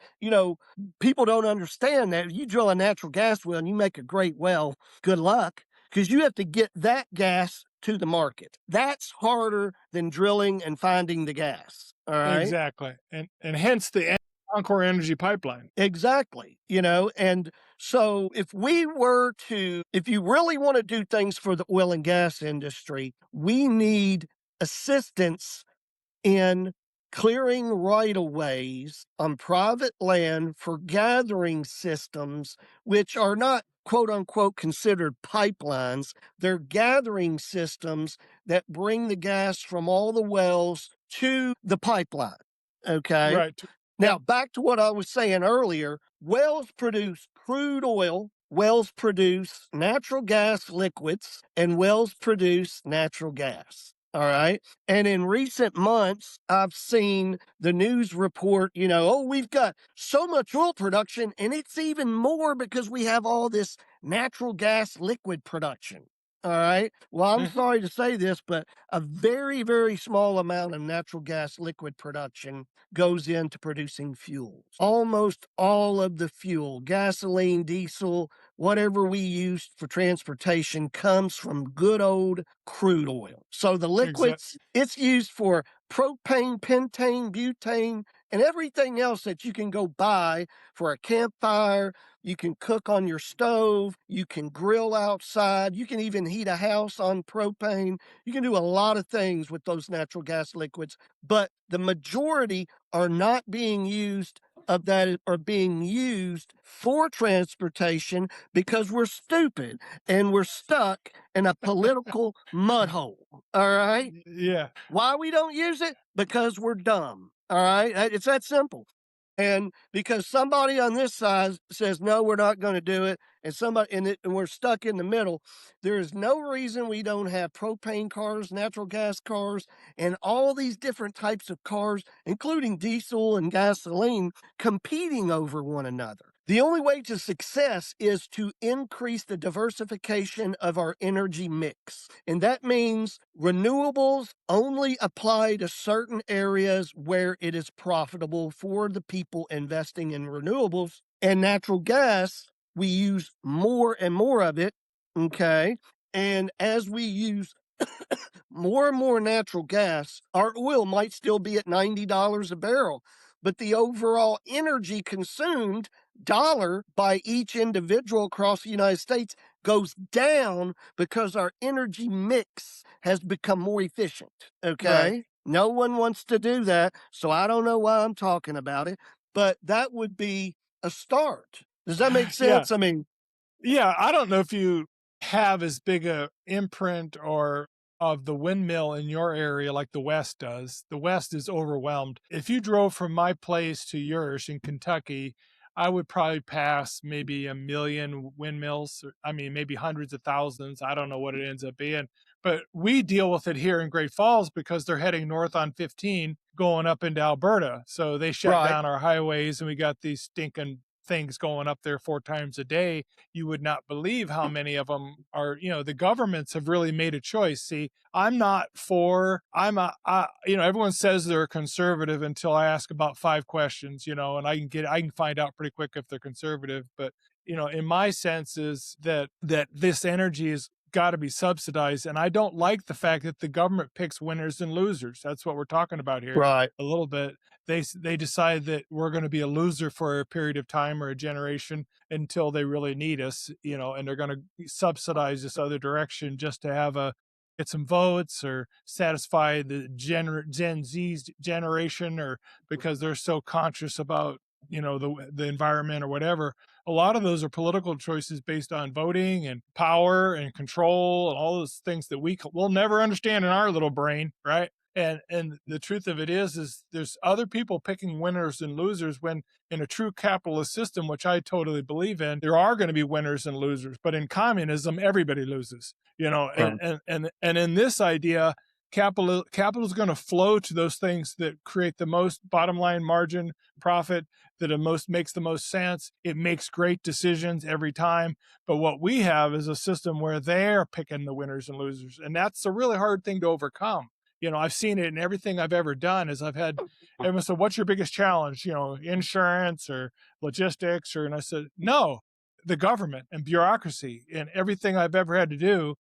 people don't understand that you drill a natural gas well and you make a great well, good luck, because you have to get that gas to the market. That's harder than drilling and finding the gas. All right. Exactly. And hence the Encore Energy Pipeline. Exactly. And so if you really want to do things for the oil and gas industry, we need assistance in clearing right of ways on private land for gathering systems, which are not quote unquote considered pipelines. They're gathering systems that bring the gas from all the wells to the pipeline. Okay. Right. Now, Yep. back to what I was saying earlier, wells produce crude oil, wells produce natural gas liquids, and wells produce natural gas. All right. And in recent months, I've seen the news report, oh, we've got so much oil production, and it's even more because we have all this natural gas liquid production. All right. Well, I'm Mhm. sorry to say this, but a very, very small amount of natural gas liquid production goes into producing fuels. Almost all of the fuel, gasoline, diesel, whatever we use for transportation comes from good old crude oil. So the liquids, Exactly. it's used for propane, pentane, butane, and everything else that you can go buy for a campfire. You can cook on your stove. You can grill outside. You can even heat a house on propane. You can do a lot of things with those natural gas liquids, but the majority are not being used of that are being used for transportation because we're stupid and we're stuck in a political mud hole. All right. Yeah. Why we don't use it? Because we're dumb. All right. It's that simple. And because somebody on this side says, no, we're not going to do it. And and we're stuck in the middle. There is no reason we don't have propane cars, natural gas cars, and all these different types of cars, including diesel and gasoline, competing over one another. The only way to success is to increase the diversification of our energy mix. And that means renewables only apply to certain areas where it is profitable for the people investing in renewables. And natural gas, we use more and more of it. Okay. And as we use more and more natural gas, our oil might still be at $90 a barrel, but the overall energy consumed dollar by each individual across the United States goes down because our energy mix has become more efficient. Right. Okay. No one wants to do that. So I don't know why I'm talking about it, but that would be a start. Does that make Yeah. sense? I mean, Yeah, I don't know if you have as big a imprint or of the windmill in your area like the West does. The West is overwhelmed. If you drove from my place to yours in Kentucky, I would probably pass maybe a million windmills. I mean, maybe hundreds of thousands. I don't know what it ends up being. But we deal with it here in Great Falls because they're heading north on 15 going up into Alberta. So they shut right, down our highways and we got these stinking things going up there 4 times a day. You would not believe how many of them are, the governments have really made a choice. See, I'm not for, everyone says they're a conservative until I ask about 5 questions, and I can find out pretty quick if they're conservative. But, in my sense is that this energy is got to be subsidized. And I don't like the fact that the government picks winners and losers. That's what we're talking about here right, a little bit. They decide that we're going to be a loser for a period of time or a generation until they really need us, and they're going to subsidize this other direction just to have a get some votes or satisfy the Gen Z's generation, or because they're so conscious about the environment or whatever. A lot of those are political choices based on voting and power and control and all those things that we'll never understand in our little brain, right? And the truth of it is there's other people picking winners and losers, when in a true capitalist system, which I totally believe in, there are going to be winners and losers. But in communism, everybody loses. And right, and in this idea, capital is going to flow to those things that create the most bottom line margin profit, that makes the most sense. It makes great decisions every time. But what we have is a system where they're picking the winners and losers, and that's a really hard thing to overcome. I've seen it in everything I've ever done. Is I've had everyone said, "What's your biggest challenge?" Insurance or logistics, and I said, "No, the government and bureaucracy." And everything I've ever had to do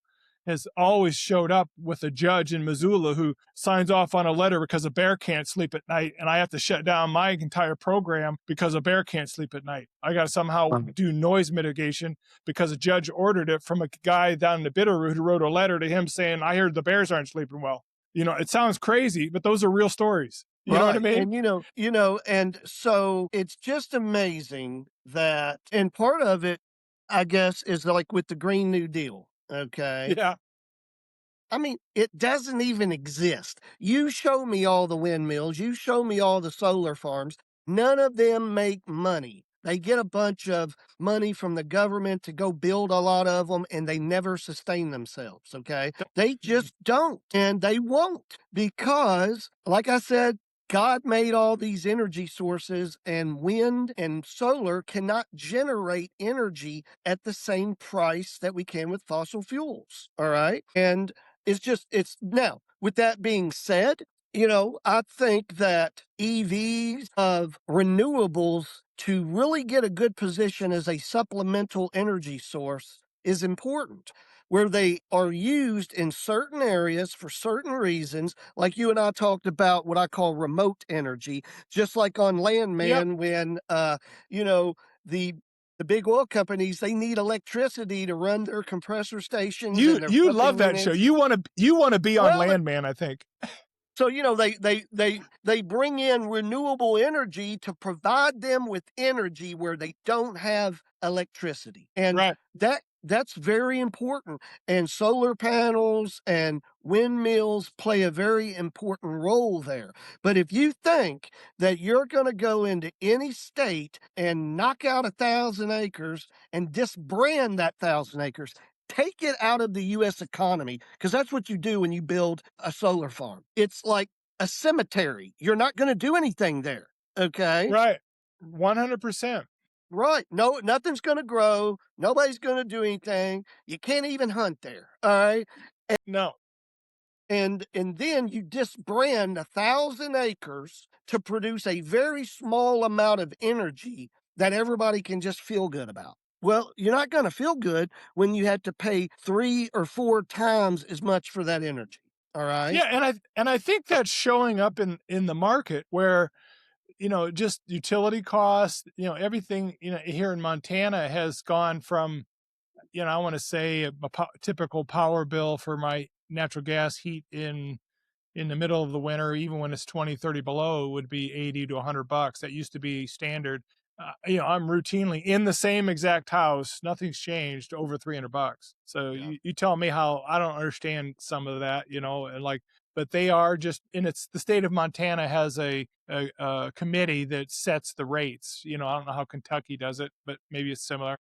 has always showed up with a judge in Missoula who signs off on a letter because a bear can't sleep at night, and I have to shut down my entire program because a bear can't sleep at night. I got to somehow right. do noise mitigation because a judge ordered it from a guy down in the Bitterroot who wrote a letter to him saying, "I heard the bears aren't sleeping well." It sounds crazy, but those are real stories. You know what I Right, mean? and, and so it's just amazing that and part of it, I guess, is like with the Green New Deal, okay? Yeah. I mean, it doesn't even exist. You show me all the windmills, you show me all the solar farms, none of them make money. They get a bunch of money from the government to go build a lot of them, and they never sustain themselves, okay? They just don't, and they won't because, like I said, God made all these energy sources, and wind and solar cannot generate energy at the same price that we can with fossil fuels, all right? And it's now, with that being said, I think that EVs of renewables to really get a good position as a supplemental energy source is important, where they are used in certain areas for certain reasons, like you and I talked about what I call remote energy, just like on Yep. Landman when, you know, the the big oil companies, they need electricity to run their compressor stations You and their you love pumping that show. units. You wanna be on Well, Landman, I think. so, they bring in renewable energy to provide them with energy where they don't have electricity, and Right. that's very important, and solar panels and windmills play a very important role there, but if you think that you're gonna go into any state and knock out 1,000 acres and disbrand that 1,000 acres, take it out of the US economy, because that's what you do when you build a solar farm. It's like a cemetery. You're not gonna do anything there, okay? Right. 100%. Right. No, nothing's gonna grow. Nobody's gonna do anything. You can't even hunt there, alright? No. And then you disbrand 1,000 acres to produce a very small amount of energy that everybody can just feel good about. Well, you're not gonna feel good when you have to pay 3 or 4 times as much for that energy, alright? Yeah, and I think that's showing up in the market where, just utility costs, everything, here in Montana has gone from, I wanna say a typical power bill for my natural gas heat in the middle of the winter, even when it's 20, 30 below, would be 80 to $100. That used to be standard. I'm routinely in the same exact house. Nothing's changed over $300. So Yeah, you tell me how I don't understand some of that, and like, but they are just, and it's the state of Montana has a committee that sets the rates. I don't know how Kentucky does it, but maybe it's similar.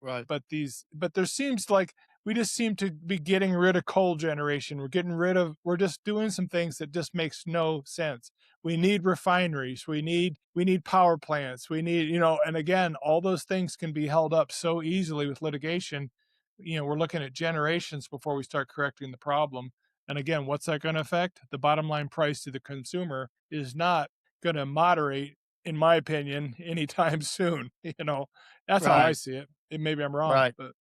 right, But there seems like we just seem to be getting rid of coal generation. We're just doing some things that just makes no sense. We need refineries. We need power plants. We need, and again, all those things can be held up so easily with litigation. We're looking at generations before we start correcting the problem. And again, what's that going to affect? The bottom line price to the consumer is not going to moderate, in my opinion, anytime soon. That's how I right, see it. Maybe I'm wrong, right. but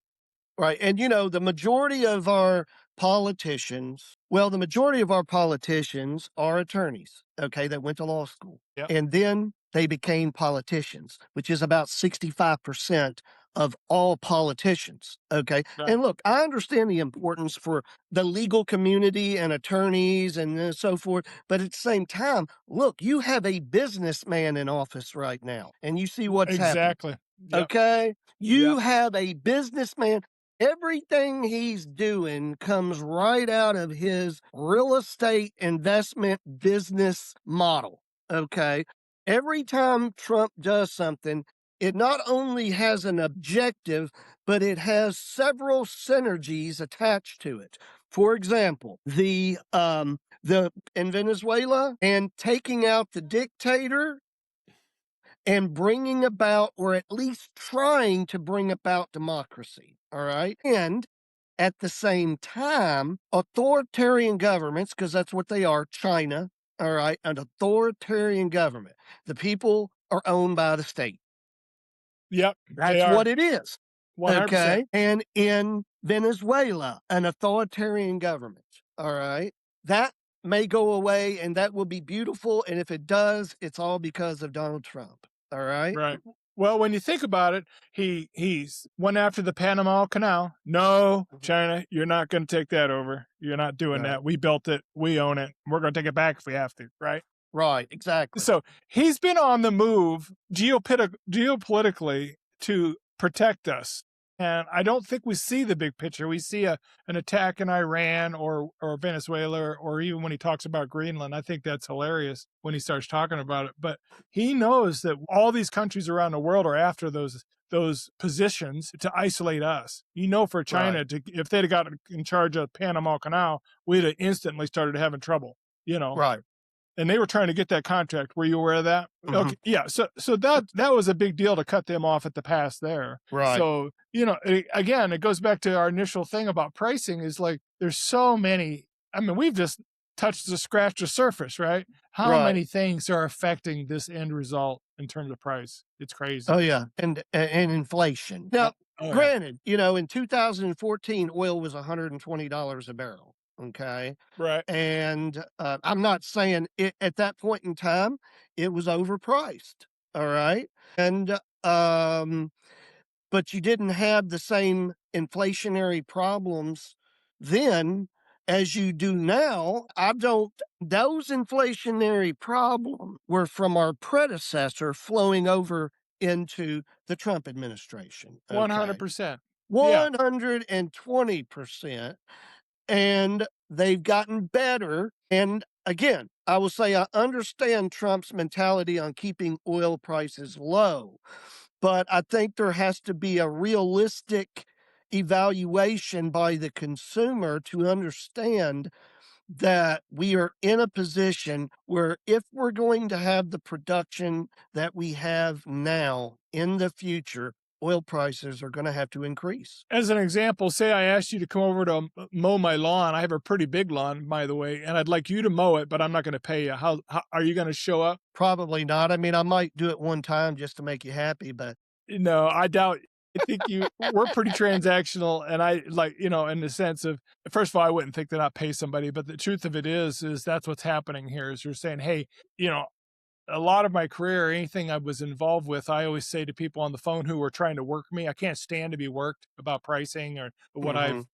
Right, and, the majority of our the majority of our politicians are attorneys, okay, that went to law school, yep, and then they became politicians, which is about 65% of all politicians, okay, right. and look, I understand the importance for the legal community and attorneys and so forth, but at the same time, look, you have a businessman in office right now, and you see what's happened. Exactly. Yep, Okay? yep, You have a businessman. Everything he's doing comes right out of his real estate investment business model. Okay? Every time Trump does something, it not only has an objective, but it has several synergies attached to it. For example, the in Venezuela and taking out the dictator and bringing about, or at least trying to bring about democracy. All right. And at the same time, authoritarian governments, because that's what they are, China, all right, an authoritarian government. The people are owned by the state. yep, they That's what are it is. 100%. Okay. And in Venezuela, an authoritarian government. All right. That may go away and that will be beautiful. And if it does, it's all because of Donald Trump. All right. Right. Well, when you think about it, he's went after the Panama Canal. No, Mhm. China, you're not going to take that over. You're not doing Right. that. We built it. We own it. We're going to take it back if we have to. Right. Right, exactly. So he's been on the move geopolitically to protect us. And I don't think we see the big picture. We see an attack in Iran or Venezuela, or even when he talks about Greenland. I think that's hilarious when he starts talking about it. But he knows that all these countries around the world are after those positions to isolate us. You know, for Right, China, to if they'd have got in charge of Panama Canal, we'd have instantly started having trouble. You know, right. and they were trying to get that contract. Were you aware of that? Mhm. Okay, yeah. So that was a big deal to cut them off at the pass there. Right, So again, it goes back to our initial thing about pricing. Is like there's so many. I mean, we've just scratched the surface, right? How right. many things are affecting this end result in terms of price? It's Oh, crazy. yeah, and inflation. Uh, Now, oh yeah, granted, in 2014, oil was $120 a barrel, okay? right. And, I'm not saying it at that point in time, it was overpriced, all right? And, but you didn't have the same inflationary problems then as you do now. I don't Those inflationary problems were from our predecessor flowing over into the Trump administration, okay? 100%. Yeah. 120%, and they've gotten better. And again, I will say I understand Trump's mentality on keeping oil prices low, but I think there has to be a realistic evaluation by the consumer to understand that we are in a position where if we're going to have the production that we have now in the future, oil prices are going to have to increase. As an example, say I asked you to come over to mow my lawn. I have a pretty big lawn, by the way, and I'd like you to mow it, but I'm not going to pay you. How are you going to show up? Probably not. I mean, I might do it one time just to make you happy, but No, I doubt. I think we're pretty transactional, and I like in the sense of first of all, I wouldn't think to not pay somebody, but the truth of it is that's what's happening here. Is you're saying, hey, you know, a lot of my career, anything I was involved with, I always say to people on the phone who are trying to work me, I can't stand to be worked about pricing or what mhm,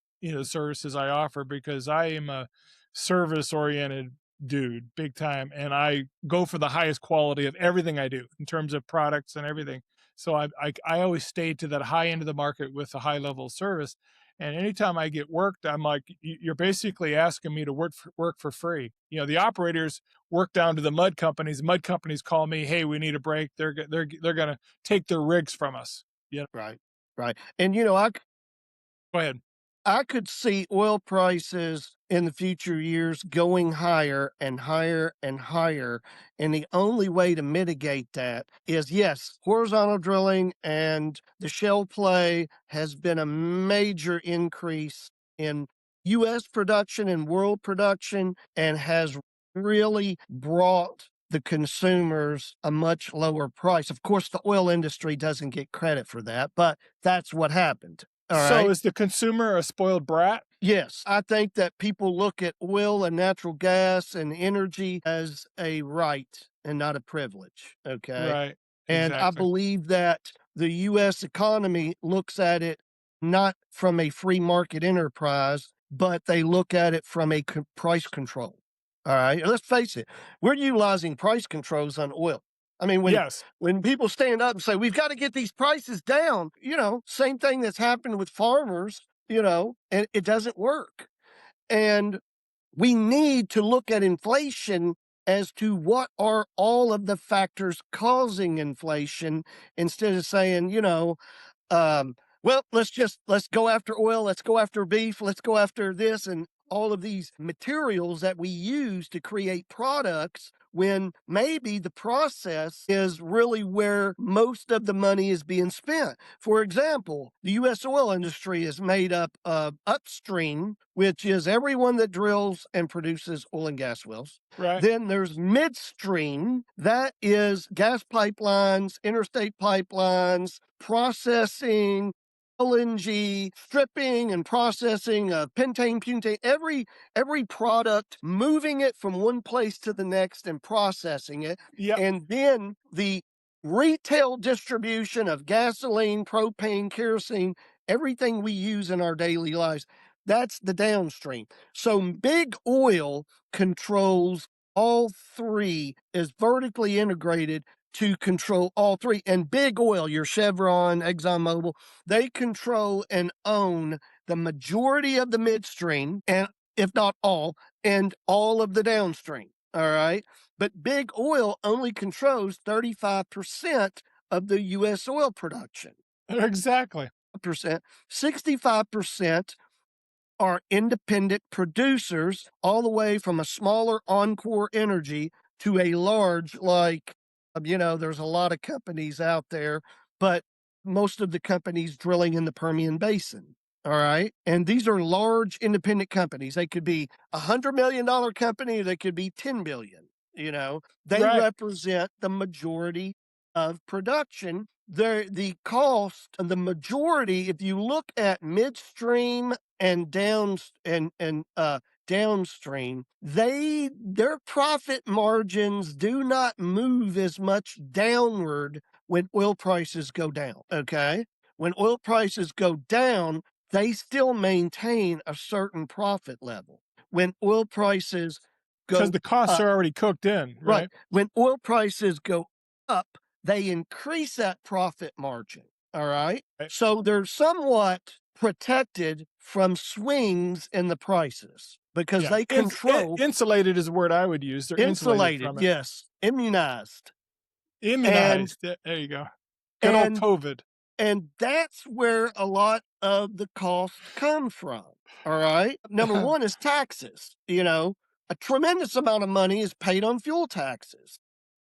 services I offer because I am a service oriented dude, big time. And I go for the highest quality of everything I do in terms of products and everything. So I always stay to that high end of the market with a high level of service. And anytime I get worked, I'm like, you're basically asking me to work for free. The operators work down to the mud companies. Mud companies call me, "Hey, we need a break." They're gonna take their rigs from us. Yeah, right, right. And, go ahead. I could see oil prices in the future years going higher and higher and higher. And the only way to mitigate that is yes, horizontal drilling and the shale play has been a major increase in US production and world production and has really brought the consumers a much lower price. Of course, the oil industry doesn't get credit for that, but that's what happened. All So right. is the consumer a spoiled brat? Yes, I think that people look at oil and natural gas and energy as a right and not a privilege, okay? Right. And I Exactly. believe that the US economy looks at it not from a free market enterprise, but they look at it from a price control. All right. Let's face it, we're utilizing price controls on oil. I mean, Yes. when people stand up and say, we've got to get these prices down, same thing that's happened with farmers, and it doesn't work. And we need to look at inflation as to what are all of the factors causing inflation instead of saying, um, well, let's go after oil, let's go after beef, let's go after this and all of these materials that we use to create products when maybe the process is really where most of the money is being spent. For example, the US oil industry is made up of upstream, which is everyone that drills and produces oil and gas wells. Right. Then there's midstream, that is gas pipelines, interstate pipelines, processing, LNG, stripping and processing of pentane, butane, every product, moving it from one place to the next and processing it. Yep. And then the retail distribution of gasoline, propane, kerosene, everything we use in our daily lives. That's the downstream. So big oil controls all three is vertically integrated to control all three. And big oil, your Chevron, ExxonMobil, they control and own the majority of the midstream, and if not all, and all of the downstream. All right. But big oil only controls 35% of the US oil production. Exactly. Percent, 65% are independent producers, all the way from a smaller Encore Energy to a large, like, there's a lot of companies out there, but most of the companies drilling in the Permian Basin. All right. And these are large independent companies. They could be $100 million company, they could be 10 billion. They Right. represent the majority of production. The cost of the majority, if you look at midstream and downstream, their profit margins do not move as much downward when oil prices go down. Okay. When oil prices go down, they still maintain a certain profit level. When oil prices Because go the costs up, are already cooked in, right. right? When oil prices go up, they increase that profit margin. All right. Right. So they're somewhat protected from swings in the prices because Yeah. they control, Insulated is the word I would use. They're insulated insulated, from it. yes, immunized. And Immunized. There you go. Good old and COVID. and that's where a lot of the cost come from. All right. Number one is taxes. A tremendous amount of money is paid on fuel taxes.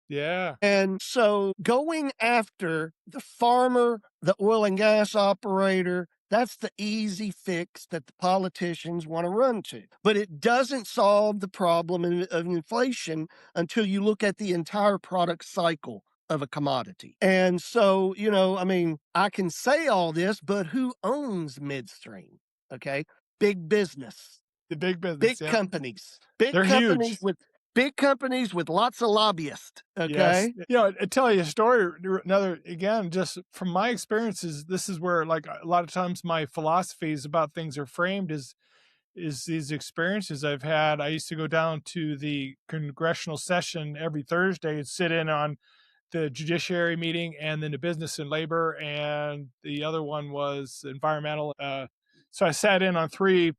Yeah. And so going after the farmer, the oil and gas operator, that's the easy fix that the politicians want to run to. But it doesn't solve the problem of inflation until you look at the entire product cycle of a commodity. And so, I can say all this, but who owns midstream? Okay. Big business, The big big business. Yep. companies, big They're companies huge. with big companies with lots of lobbyists. Yes. Okay. I tell you a story, another, again, just from my experiences, this is where, like, a lot of times my philosophies about things are framed is these experiences I've had. I used to go down to the congressional session every Thursday and sit in on the judiciary meeting and then the business and labor, and the other one was environmental. So I sat in on three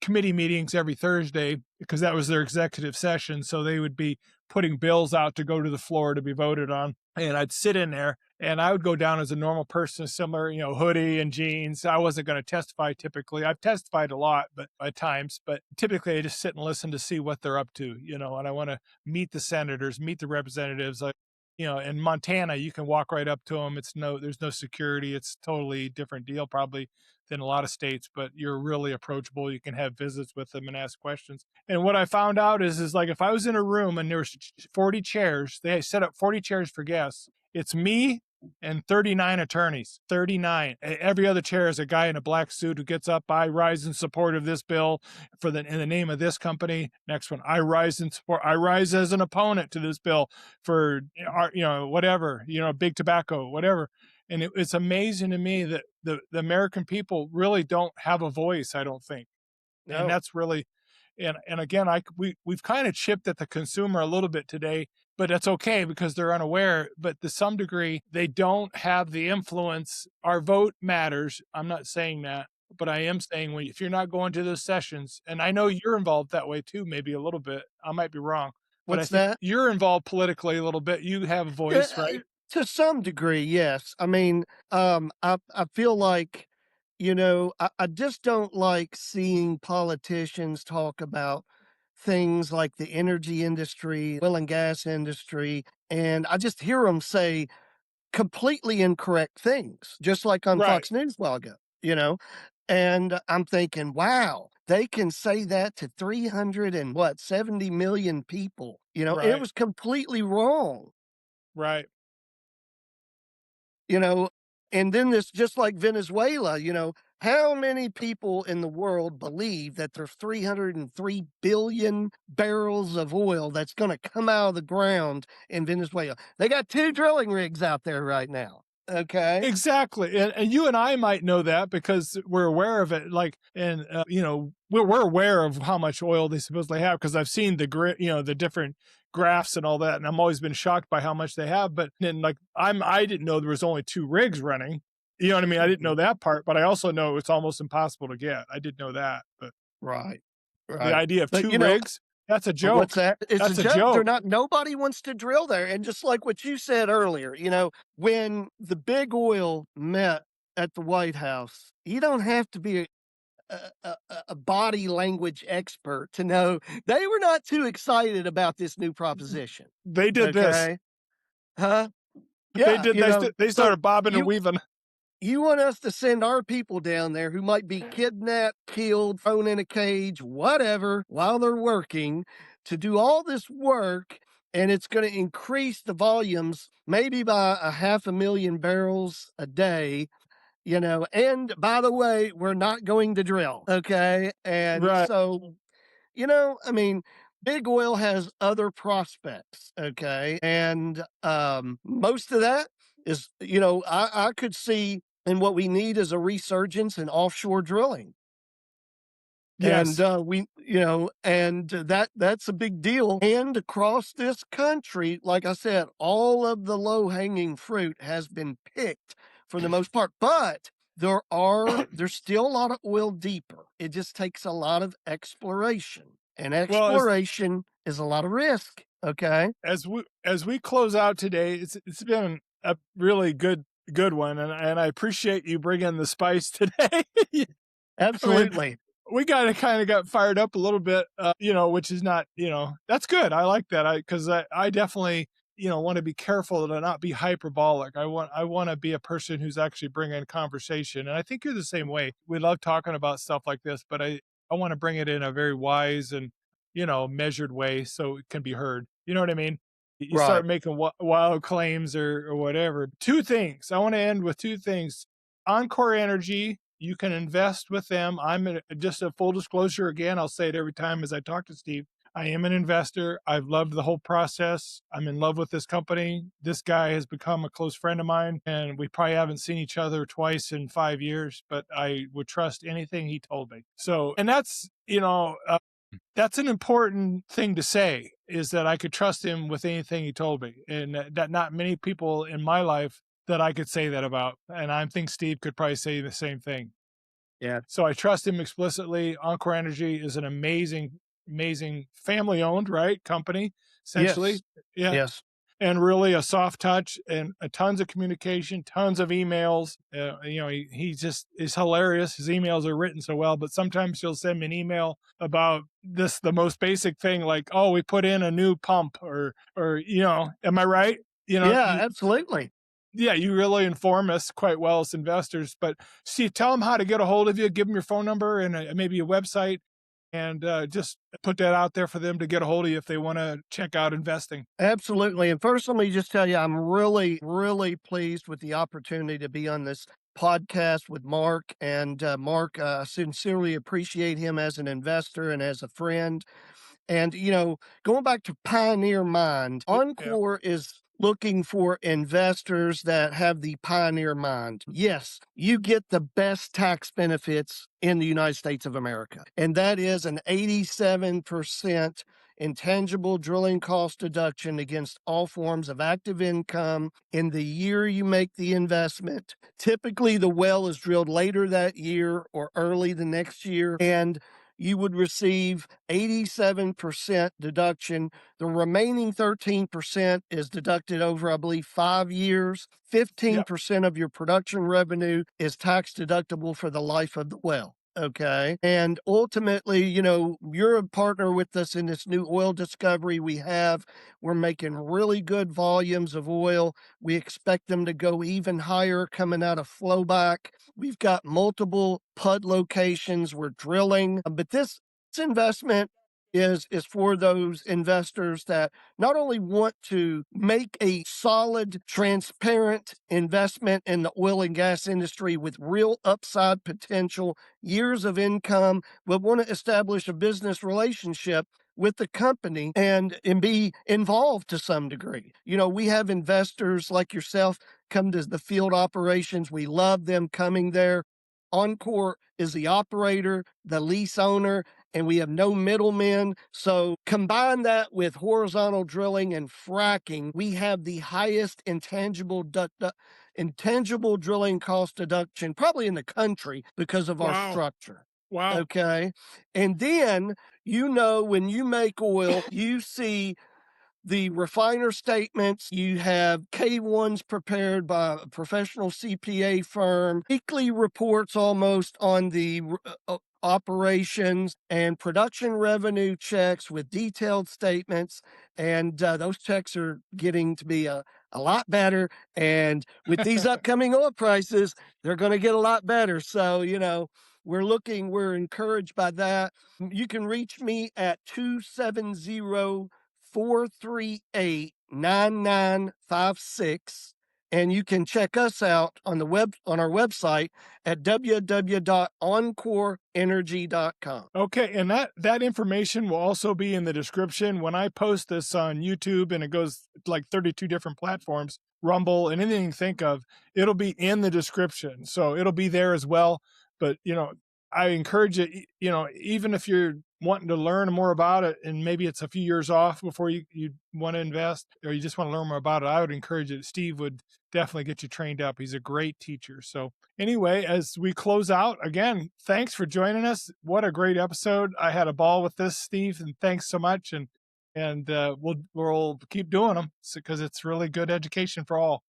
committee meetings every Thursday because that was their executive session. So they would be putting bills out to go to the floor to be voted on. And I'd sit in there and I would go down as a normal person, similar, hoodie and jeans. I wasn't going to testify typically. I've testified a lot, but at times, but typically I just sit and listen to see what they're up to, and I want to meet the senators, meet the representatives. Like, in Montana, you can walk right up to them. There's no security. It's totally different deal, probably than a lot of states, but you're really approachable. You can have visits with them and ask questions. And what I found out is like if I was in a room and there was 40 chairs, they set up 40 chairs for guests. It's me and 39 attorneys. 39. Every other chair is a guy in a black suit who gets up. I rise in support of this bill in the name of this company. Next one, I rise in support. I rise as an opponent to this bill for whatever, big tobacco, whatever. And it's amazing to me that the American people really don't have a voice, I don't think. And No. that's really, and again, we've kind of chipped at the consumer a little bit today, but that's okay because they're unaware. But to some degree, they don't have the influence. Our vote matters. I'm not saying that, but I am saying if you're not going to those sessions, and I know you're involved that way too, maybe a little bit. I might be wrong, but I What's think that? you're involved politically a little bit. You have a Yeah, voice, right? to some degree, yes. I feel like, I just don't like seeing politicians talk about things like the energy industry, oil and gas industry, and I just hear them say completely incorrect things, just like on Right, Fox News a while ago, you know? And I'm thinking, wow, they can say that to 300 and what, 70 million people. It right, was completely wrong. right. you know, and then this just like Venezuela, how many people in the world believe that there's 303 billion barrels of oil that's going to come out of the ground in Venezuela? They got two drilling rigs out there right now. Okay. Exactly, and you and I might know that because we're aware of it, like, and, we're aware of how much oil they supposedly have because 'cause I've seen the different graphs and all that, and I'm always been shocked by how much they have, but then, like, I didn't know there was only 2 rigs running, you know what I mean? I didn't know Mhm. that part, but I also know it's almost impossible to get. I did know that, but Right. the Right. idea of But, 2 rigs, that's a what's joke. that? It's a That's a joke. They're joke. not nobody wants to drill there, and just like what you said earlier, when the big oil met at the White House, you don't have to be a body language expert to know they were not too excited about this new proposition, They did this. okay? Huh? They Yeah, did they so started bobbing and you weaving. you want us to send our people down there who might be kidnapped, killed, thrown in a cage, whatever, while they're working to do all this work, and it's gonna increase the volumes maybe by a 500,000 barrels a day, and by the way, we're not going to drill, okay? And Right. so, I mean, big oil has other prospects, okay? And most of that is, I could see, and what we need is a resurgence in offshore drilling. And Yes. that's a big deal. And across this country, like I said, all of the low hanging fruit has been picked for the most part. But there's still a lot of oil deeper. It just takes a lot of exploration. And Well, as exploration is a lot of risk. Okay. as we close out today, it's been a really good one, and I appreciate you bringing the spice today. I mean, Absolutely. we kind of got fired up a little bit, which is not, that's good. I like that. Because I definitely, want to be careful to not be hyperbolic. I want to be a person who's actually bringing conversation, and I think you're the same way. We love talking about stuff like this, but I want to bring it in a very wise and measured way so it can be heard. You know what I mean? You Right. start making wild claims or whatever. Two things. I want to end with two things. Encore Energy, you can invest with them. Just a full disclosure again, I'll say it every time as I talk to Steve. I am an investor. I've loved the whole process. I'm in love with this company. This guy has become a close friend of mine, and we probably haven't seen each other twice in 5 years, but I would trust anything he told me. So, and that's an important thing to say is that I could trust him with anything he told me, and that not many people in my life that I could say that about. And I think Steve could probably say the same thing. Yeah. So I trust him explicitly. Encore Energy is an amazing, amazing family owned, right? Company, Yes. essentially. Yeah. Yes. And really a soft touch and tons of communication, tons of emails. He just is hilarious. His emails are written so well, but sometimes he'll send me an email about the most basic thing, like, oh, we put in a new pump am I right? You know, Yeah, you, absolutely. yeah, you really inform us quite well as investors. But Steve, tell them how to get a hold of you. Give them your phone number and maybe a website, and just put that out there for them to get a hold of you if they want to check out investing. Absolutely. And first, let me just tell you, I'm really, really pleased with the opportunity to be on this podcast with Mark. And Mark, sincerely appreciate him as an investor and as a friend. And, going back to Pioneer Mind, Yeah, Encore is looking for investors that have the pioneer mind. Yes, you get the best tax benefits in the United States of America, and that is an 87% intangible drilling cost deduction against all forms of active income in the year you make the investment. Typically, the well is drilled later that year or early the next year, and you would receive 87% deduction. The remaining 13% is deducted over, I believe, 5 years. yeah. 15% of your production revenue is tax deductible for the life of the well. Okay. And ultimately, you're a partner with us in this new oil discovery we have. We're making really good volumes of oil. We expect them to go even higher coming out of flowback. We've got multiple PUD locations we're drilling, but this investment is for those investors that not only want to make a solid, transparent investment in the oil and gas industry with real upside potential, years of income, but want to establish a business relationship with the company and be involved to some degree. We have investors like yourself come to the field operations. We love them coming there. Encore is the operator, the lease owner, and we have no middlemen. So combine that with horizontal drilling and fracking, we have the highest intangible drilling cost deduction probably in the country because of our Wow. structure. Wow. Okay. And then, when you make oil, you see the refiner statements. You have K1s prepared by a professional CPA firm, weekly reports almost on the operations and production revenue checks with detailed statements. And those checks are getting to be a lot better. And with these upcoming oil prices, they're going to get a lot better. So, we're encouraged by that. You can reach me at 270-438-9956, and you can check us out on our website at www.encoreenergy.com. Okay, and that information will also be in the description when I post this on YouTube, and it goes like 32 different platforms, Rumble, and anything you think of. It'll be in the description, so it'll be there as well. But I encourage you. Even if you're wanting to learn more about it, and maybe it's a few years off before you want to invest, or you just want to learn more about it, I would encourage it. Steve would definitely get you trained up. He's a great teacher. So anyway, as we close out, again, thanks for joining us. What a great episode. I had a ball with this, Steve, and thanks so much. And we'll keep doing them because it's really good education for all.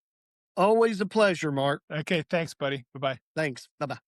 Always a pleasure, Mark. Okay, thanks, buddy. Bye bye. Thanks. Bye bye.